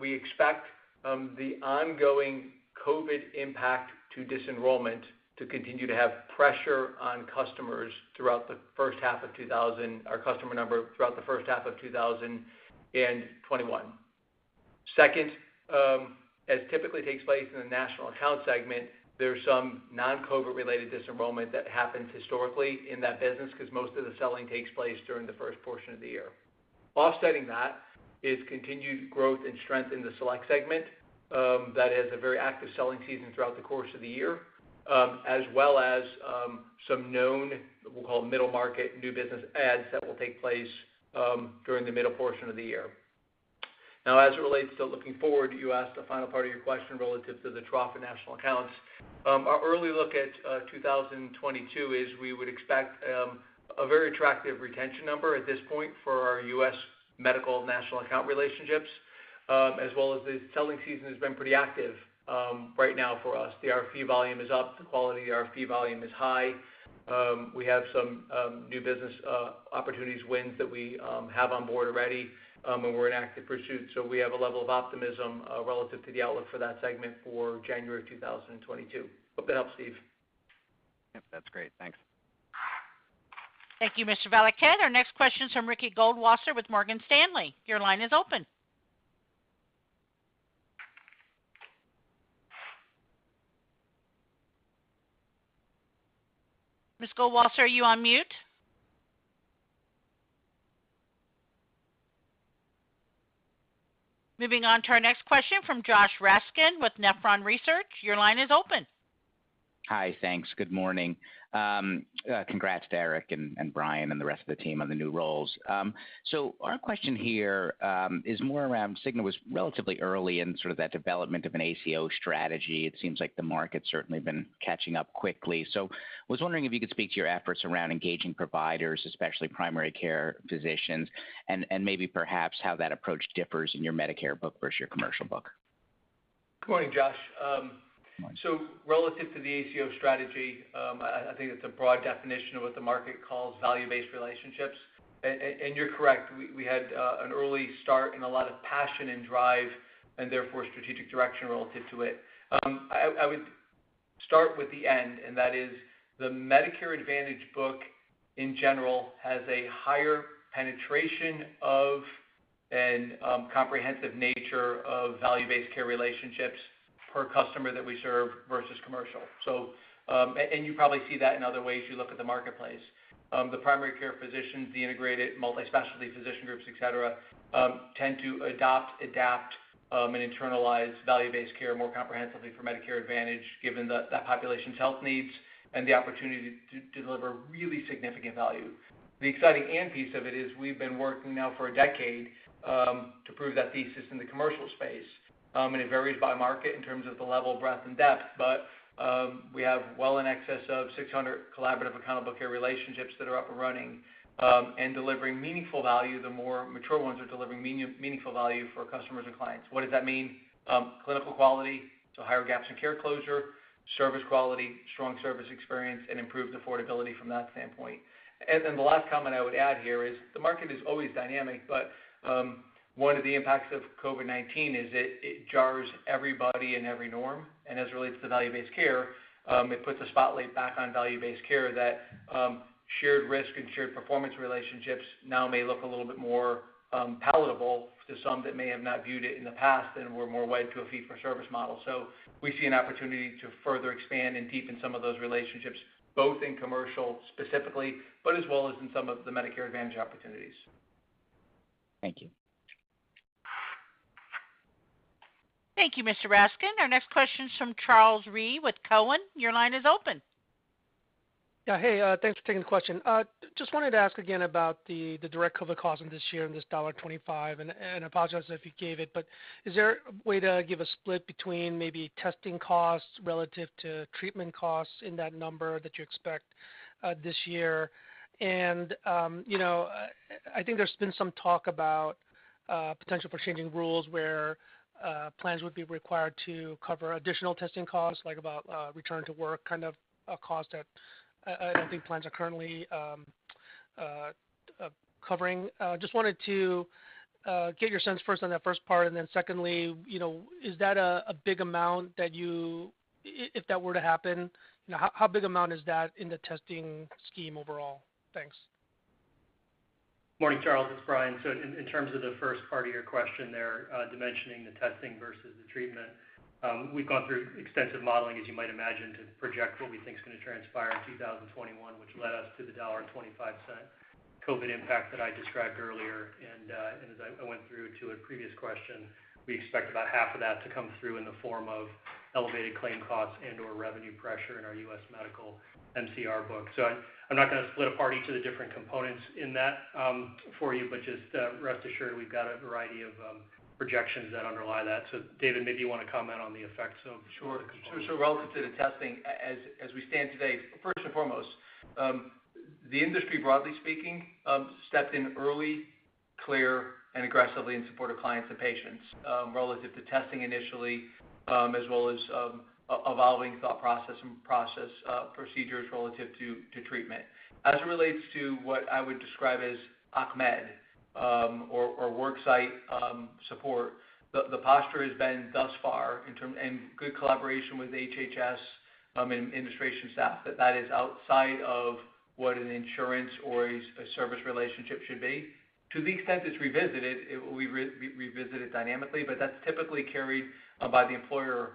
we expect the ongoing COVID impact to disenrollment to continue to have pressure on customers throughout the first half of our customer number throughout the first half of 2021. Second, as typically takes place in the national account segment, there's some non-COVID related disenrollment that happens historically in that business because most of the selling takes place during the first portion of the year. Offsetting that is continued growth and strength in the select segment that has a very active selling season throughout the course of the year, as well as some known, we'll call it middle market new business adds that will take place during the middle portion of the year. Now, as it relates to looking forward, you asked the final part of your question relative to the trough and national accounts. Our early look at 2022 is we would expect a very attractive retention number at this point for our U.S. medical national account relationships, as well as the selling season has been pretty active right now for us. The RFP volume is up. The quality of the RFP volume is high. We have some new business opportunities wins that we have on board already, and we're in active pursuit. So we have a level of optimism relative to the outlook for that segment for January 2022. Hope that helps, Steve. Yep, that's great. Thanks. Thank you, Mr. Valiquette. Our next question is from Ricky Goldwasser with Morgan Stanley. Your line is open. Ms. Goldwasser, are you on mute? Moving on to our next question from Josh Raskin with Nephron Research. Your line is open. Hi, thanks. Good morning. Congrats to Eric and Brian and the rest of the team on the new roles. So our question here is more around Cigna was relatively early in sort of that development of an ACO strategy. It seems like the market's certainly been catching up quickly. So I was wondering if you could speak to your efforts around engaging providers, especially primary care physicians, and maybe perhaps how that approach differs in your Medicare book versus your commercial book. Good morning, Josh. So relative to the ACO strategy, I think it's a broad definition of what the market calls value-based relationships. And you're correct. We had an early start and a lot of passion and drive and therefore strategic direction relative to it. I would start with the end, and that is the Medicare Advantage book in general has a higher penetration of and comprehensive nature of value-based care relationships per customer that we serve versus commercial. So, and you probably see that in other ways you look at the marketplace. The primary care physicians, the integrated multi-specialty physician groups, et cetera, tend to adapt, and internalize value-based care more comprehensively for Medicare Advantage, given that population's health needs and the opportunity to deliver really significant value. The exciting and piece of it is we've been working now for a decade to prove that thesis in the commercial space. And it varies by market in terms of the level, breadth, and depth, but we have well in excess of 600 collaborative accountable care relationships that are up and running and delivering meaningful value. The more mature ones are delivering meaningful value for customers and clients. What does that mean? Clinical quality, so higher gaps in care closure, service quality, strong service experience, and improved affordability from that standpoint. And then the last comment I would add here is the market is always dynamic, but one of the impacts of COVID-19 is it jars everybody and every norm. And as it relates to value-based care, it puts a spotlight back on value-based care that shared risk and shared performance relationships now may look a little bit more palatable to some that may have not viewed it in the past and were more wed to a fee-for-service model. So we see an opportunity to further expand and deepen some of those relationships, both in commercial specifically, but as well as in some of the Medicare Advantage opportunities. Thank you. Thank you, Mr. Raskin. Our next question is from Charles Rhyee with Cowen. Your line is open. Yeah. Hey, thanks for taking the question. Just wanted to ask again about the direct COVID cost in this year and this $1.25, and I apologize if you gave it, but is there a way to give a split between maybe testing costs relative to treatment costs in that number that you expect this year? And, I think there's been some talk about potential for changing rules where plans would be required to cover additional testing costs, like about return to work kind of cost that I don't think plans are currently covering. Just wanted to get your sense first on that first part, and then secondly, is that a big amount that if that were to happen, how big amount is that in the testing scheme overall? Thanks. Morning, Charles. It's Brian. So in terms of the first part of your question there, dimensioning the testing versus the treatment, we've gone through extensive modeling, as you might imagine, to project what we think is going to transpire in 2021, which led us to the $1.25 COVID impact that I described earlier. And as I went through to a previous question, we expect about half of that to come through in the form of elevated claim costs and/or revenue pressure in our U.S. medical MCR book. So I'm not going to split apart each of the different components in that for you, but just rest assured we've got a variety of projections that underlie that. So, David, maybe you want to comment on the effects of Sure. So relative to the testing, as we stand today, first and foremost, the industry, broadly speaking, stepped in early, clear, and aggressively in support of clients and patients relative to testing initially, as well as evolving thought process and procedures relative to treatment. As it relates to what I would describe as ACMED, or worksite support, the posture has been thus far and good collaboration with HHS and administration staff that is outside of what an insurance or a service relationship should be. To the extent it's revisited, it will be revisited dynamically, but that's typically carried by the employer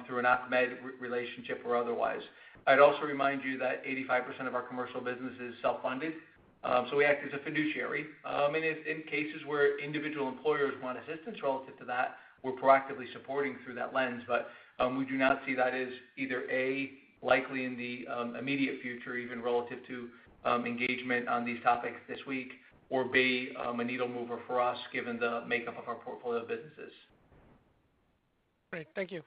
through an ACMED relationship or otherwise. I'd also remind you that 85% of our commercial business is self-funded. So we act as a fiduciary. And in cases where individual employers want assistance relative to that, we're proactively supporting through that lens. But we do not see that as either A, likely in the immediate future, even relative to engagement on these topics this week, or B, a needle mover for us given the makeup of our portfolio of businesses. Great. Thank you.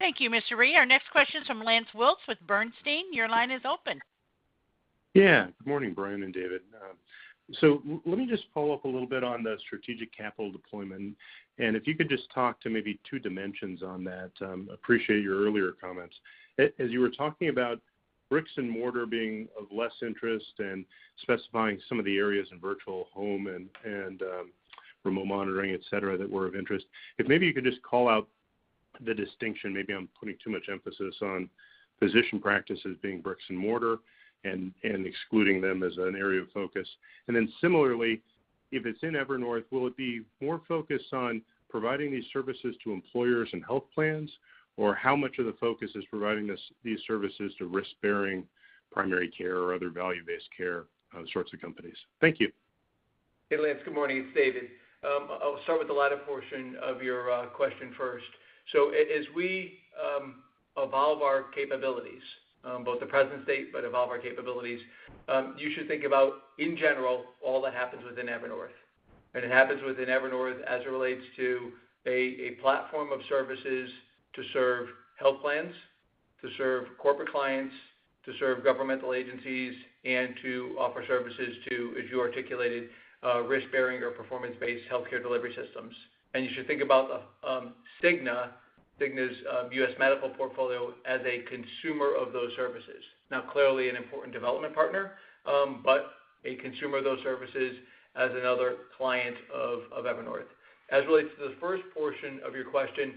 Thank you, Mr. Rhee. Our next question is from Lance Wilkes with Bernstein. Your line is open. Yeah. Good morning, Brian and David. So let me just follow up a little bit on the strategic capital deployment. And if you could just talk to maybe two dimensions on that, appreciate your earlier comments. As you were talking about bricks and mortar being of less interest and specifying some of the areas in virtual home and remote monitoring, et cetera, that were of interest, if maybe you could just call out the distinction. Maybe I'm putting too much emphasis on physician practices being bricks and mortar and excluding them as an area of focus. And then similarly, if it's in Evernorth, will it be more focused on providing these services to employers and health plans, or how much of the focus is providing these services to risk-bearing primary care or other value-based care sorts of companies? Thank you. Hey, Lance. Good morning. It's David. I'll start with the latter portion of your question first. So as we evolve our capabilities, both the present state, but evolve our capabilities, you should think about, in general, all that happens within Evernorth. And it happens within Evernorth as it relates to a platform of services to serve health plans, to serve corporate clients, to serve governmental agencies, and to offer services to, as you articulated, risk-bearing or performance-based healthcare delivery systems. And you should think about Cigna's U.S. medical portfolio as a consumer of those services. Now, clearly an important development partner, but a consumer of those services as another client of Evernorth. As relates to the first portion of your question,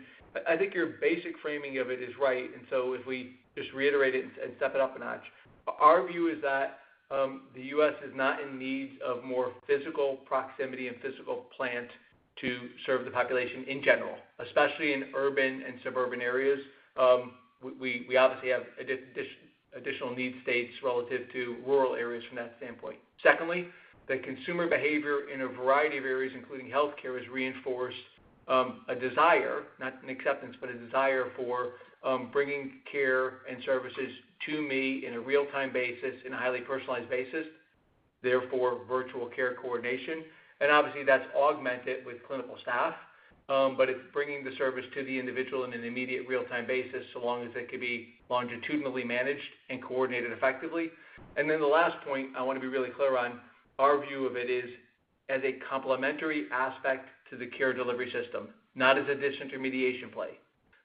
I think your basic framing of it is right. And so if we just reiterate it and step it up a notch, our view is that the U.S. is not in need of more physical proximity and physical plant to serve the population in general, especially in urban and suburban areas. We obviously have additional need states relative to rural areas from that standpoint. Secondly, the consumer behavior in a variety of areas, including healthcare, has reinforced a desire, not an acceptance, but a desire for bringing care and services to me in a real-time basis, in a highly personalized basis, therefore virtual care coordination. And obviously that's augmented with clinical staff, but it's bringing the service to the individual in an immediate real-time basis so long as it can be longitudinally managed and coordinated effectively. And then the last point I want to be really clear on, our view of it is as a complementary aspect to the care delivery system, not as a disintermediation play,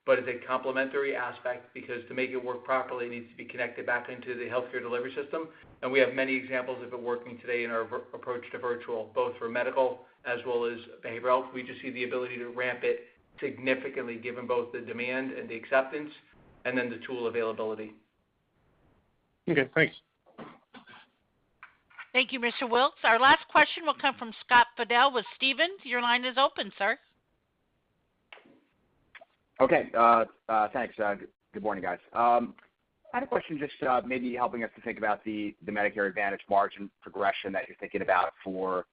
but as a complementary aspect, because to make it work properly, it needs to be connected back into the healthcare delivery system. And we have many examples of it working today in our approach to virtual, both for medical as well as behavioral health. We just see the ability to ramp it significantly given both the demand and the acceptance and then the tool availability. Okay, thanks. Thank you, Mr. Wilkes. Our last question will come from Scott Fidel with Stephens. Your line is open, sir. Okay, thanks. Good morning, guys. I had a question just maybe helping us to think about the Medicare Advantage margin progression that you're thinking about for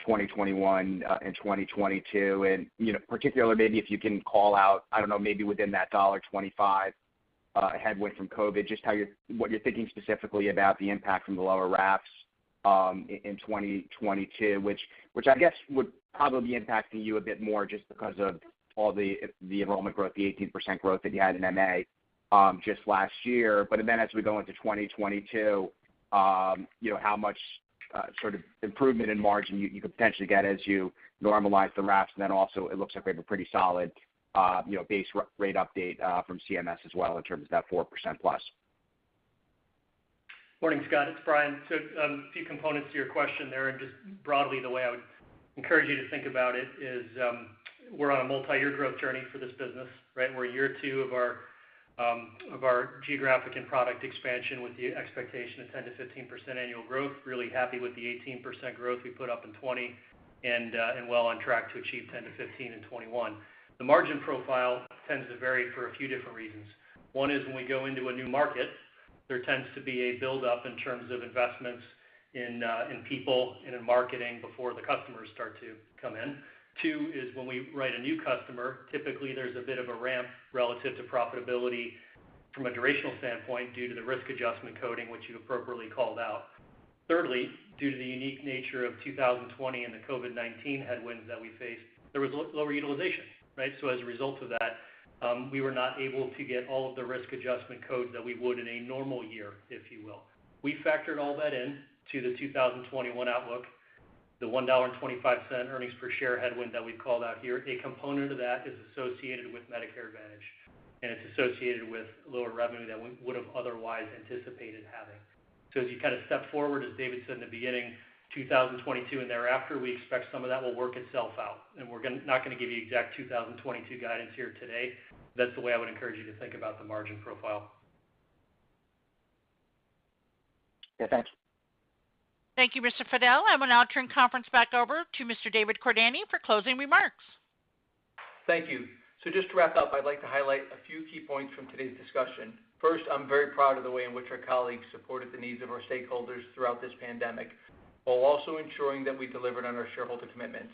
2021 and 2022, and particularly maybe if you can call out, I don't know, maybe within that $1.25 headwind from COVID, just what you're thinking specifically about the impact from the lower RAFs in 2022, which I guess would probably be impacting you a bit more just because of all the enrollment growth, the 18% growth that you had in MA just last year. But then as we go into 2022, how much sort of improvement in margin you could potentially get as you normalize the RAFs, and then also it looks like we have a pretty solid base rate update from CMS as well in terms of that 4% plus. Morning, Scott. It's Brian. So a few components to your question there, and just broadly the way I would encourage you to think about it is we're on a multi-year growth journey for this business, right? We're year 2 of our geographic and product expansion with the expectation of 10 to 15% annual growth. Really happy with the 18% growth we put up in 20 and well on track to achieve 10 to 15 in 21. The margin profile tends to vary for a few different reasons. One is when we go into a new market, there tends to be a build-up in terms of investments in people and in marketing before the customers start to come in. 2 is when we write a new customer, typically there's a bit of a ramp relative to profitability from a durational standpoint due to the risk adjustment coding, which you appropriately called out. Thirdly, due to the unique nature of 2020 and the COVID-19 headwinds that we faced, there was lower utilization, right? So as a result of that, we were not able to get all of the risk adjustment codes that we would in a normal year, if you will. We factored all that in to the 2021 outlook, the $1.25 earnings per share headwind that we've called out here. A component of that is associated with Medicare Advantage, and it's associated with lower revenue that we would have otherwise anticipated having. So as you kind of step forward, as David said in the beginning, 2022 and thereafter, we expect some of that will work itself out. And we're not going to give you exact 2022 guidance here today. That's the way I would encourage you to think about the margin profile. Yeah, thanks. Thank you, Mr. Fidel. I will now turn conference back over to Mr. David Cordani for closing remarks. Thank you. So just to wrap up, I'd like to highlight a few key points from today's discussion. First, I'm very proud of the way in which our colleagues supported the needs of our stakeholders throughout this pandemic, while also ensuring that we delivered on our shareholder commitments.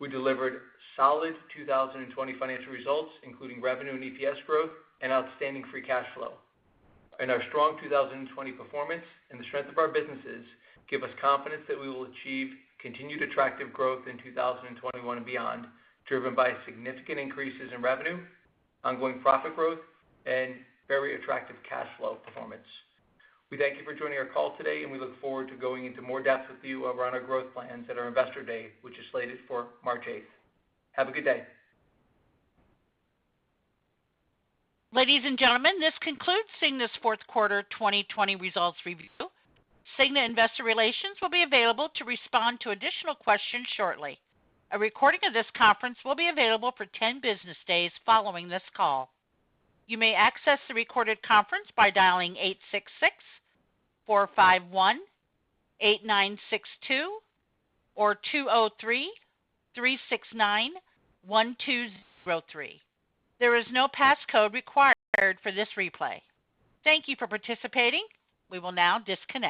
We delivered solid 2020 financial results, including revenue and EPS growth, and outstanding free cash flow. And our strong 2020 performance and the strength of our businesses give us confidence that we will achieve continued attractive growth in 2021 and beyond, driven by significant increases in revenue, ongoing profit growth, and very attractive cash flow performance. We thank you for joining our call today, and we look forward to going into more depth with you around our growth plans at our Investor Day, which is slated for March 8th. Have a good day. Ladies and gentlemen, this concludes Cigna's fourth quarter 2020 results review. Cigna Investor Relations will be available to respond to additional questions shortly. A recording of this conference will be available for 10 business days following this call. You may access the recorded conference by dialing 866-451-8962 or 203-369-1203. There is no passcode required for this replay. Thank you for participating. We will now disconnect.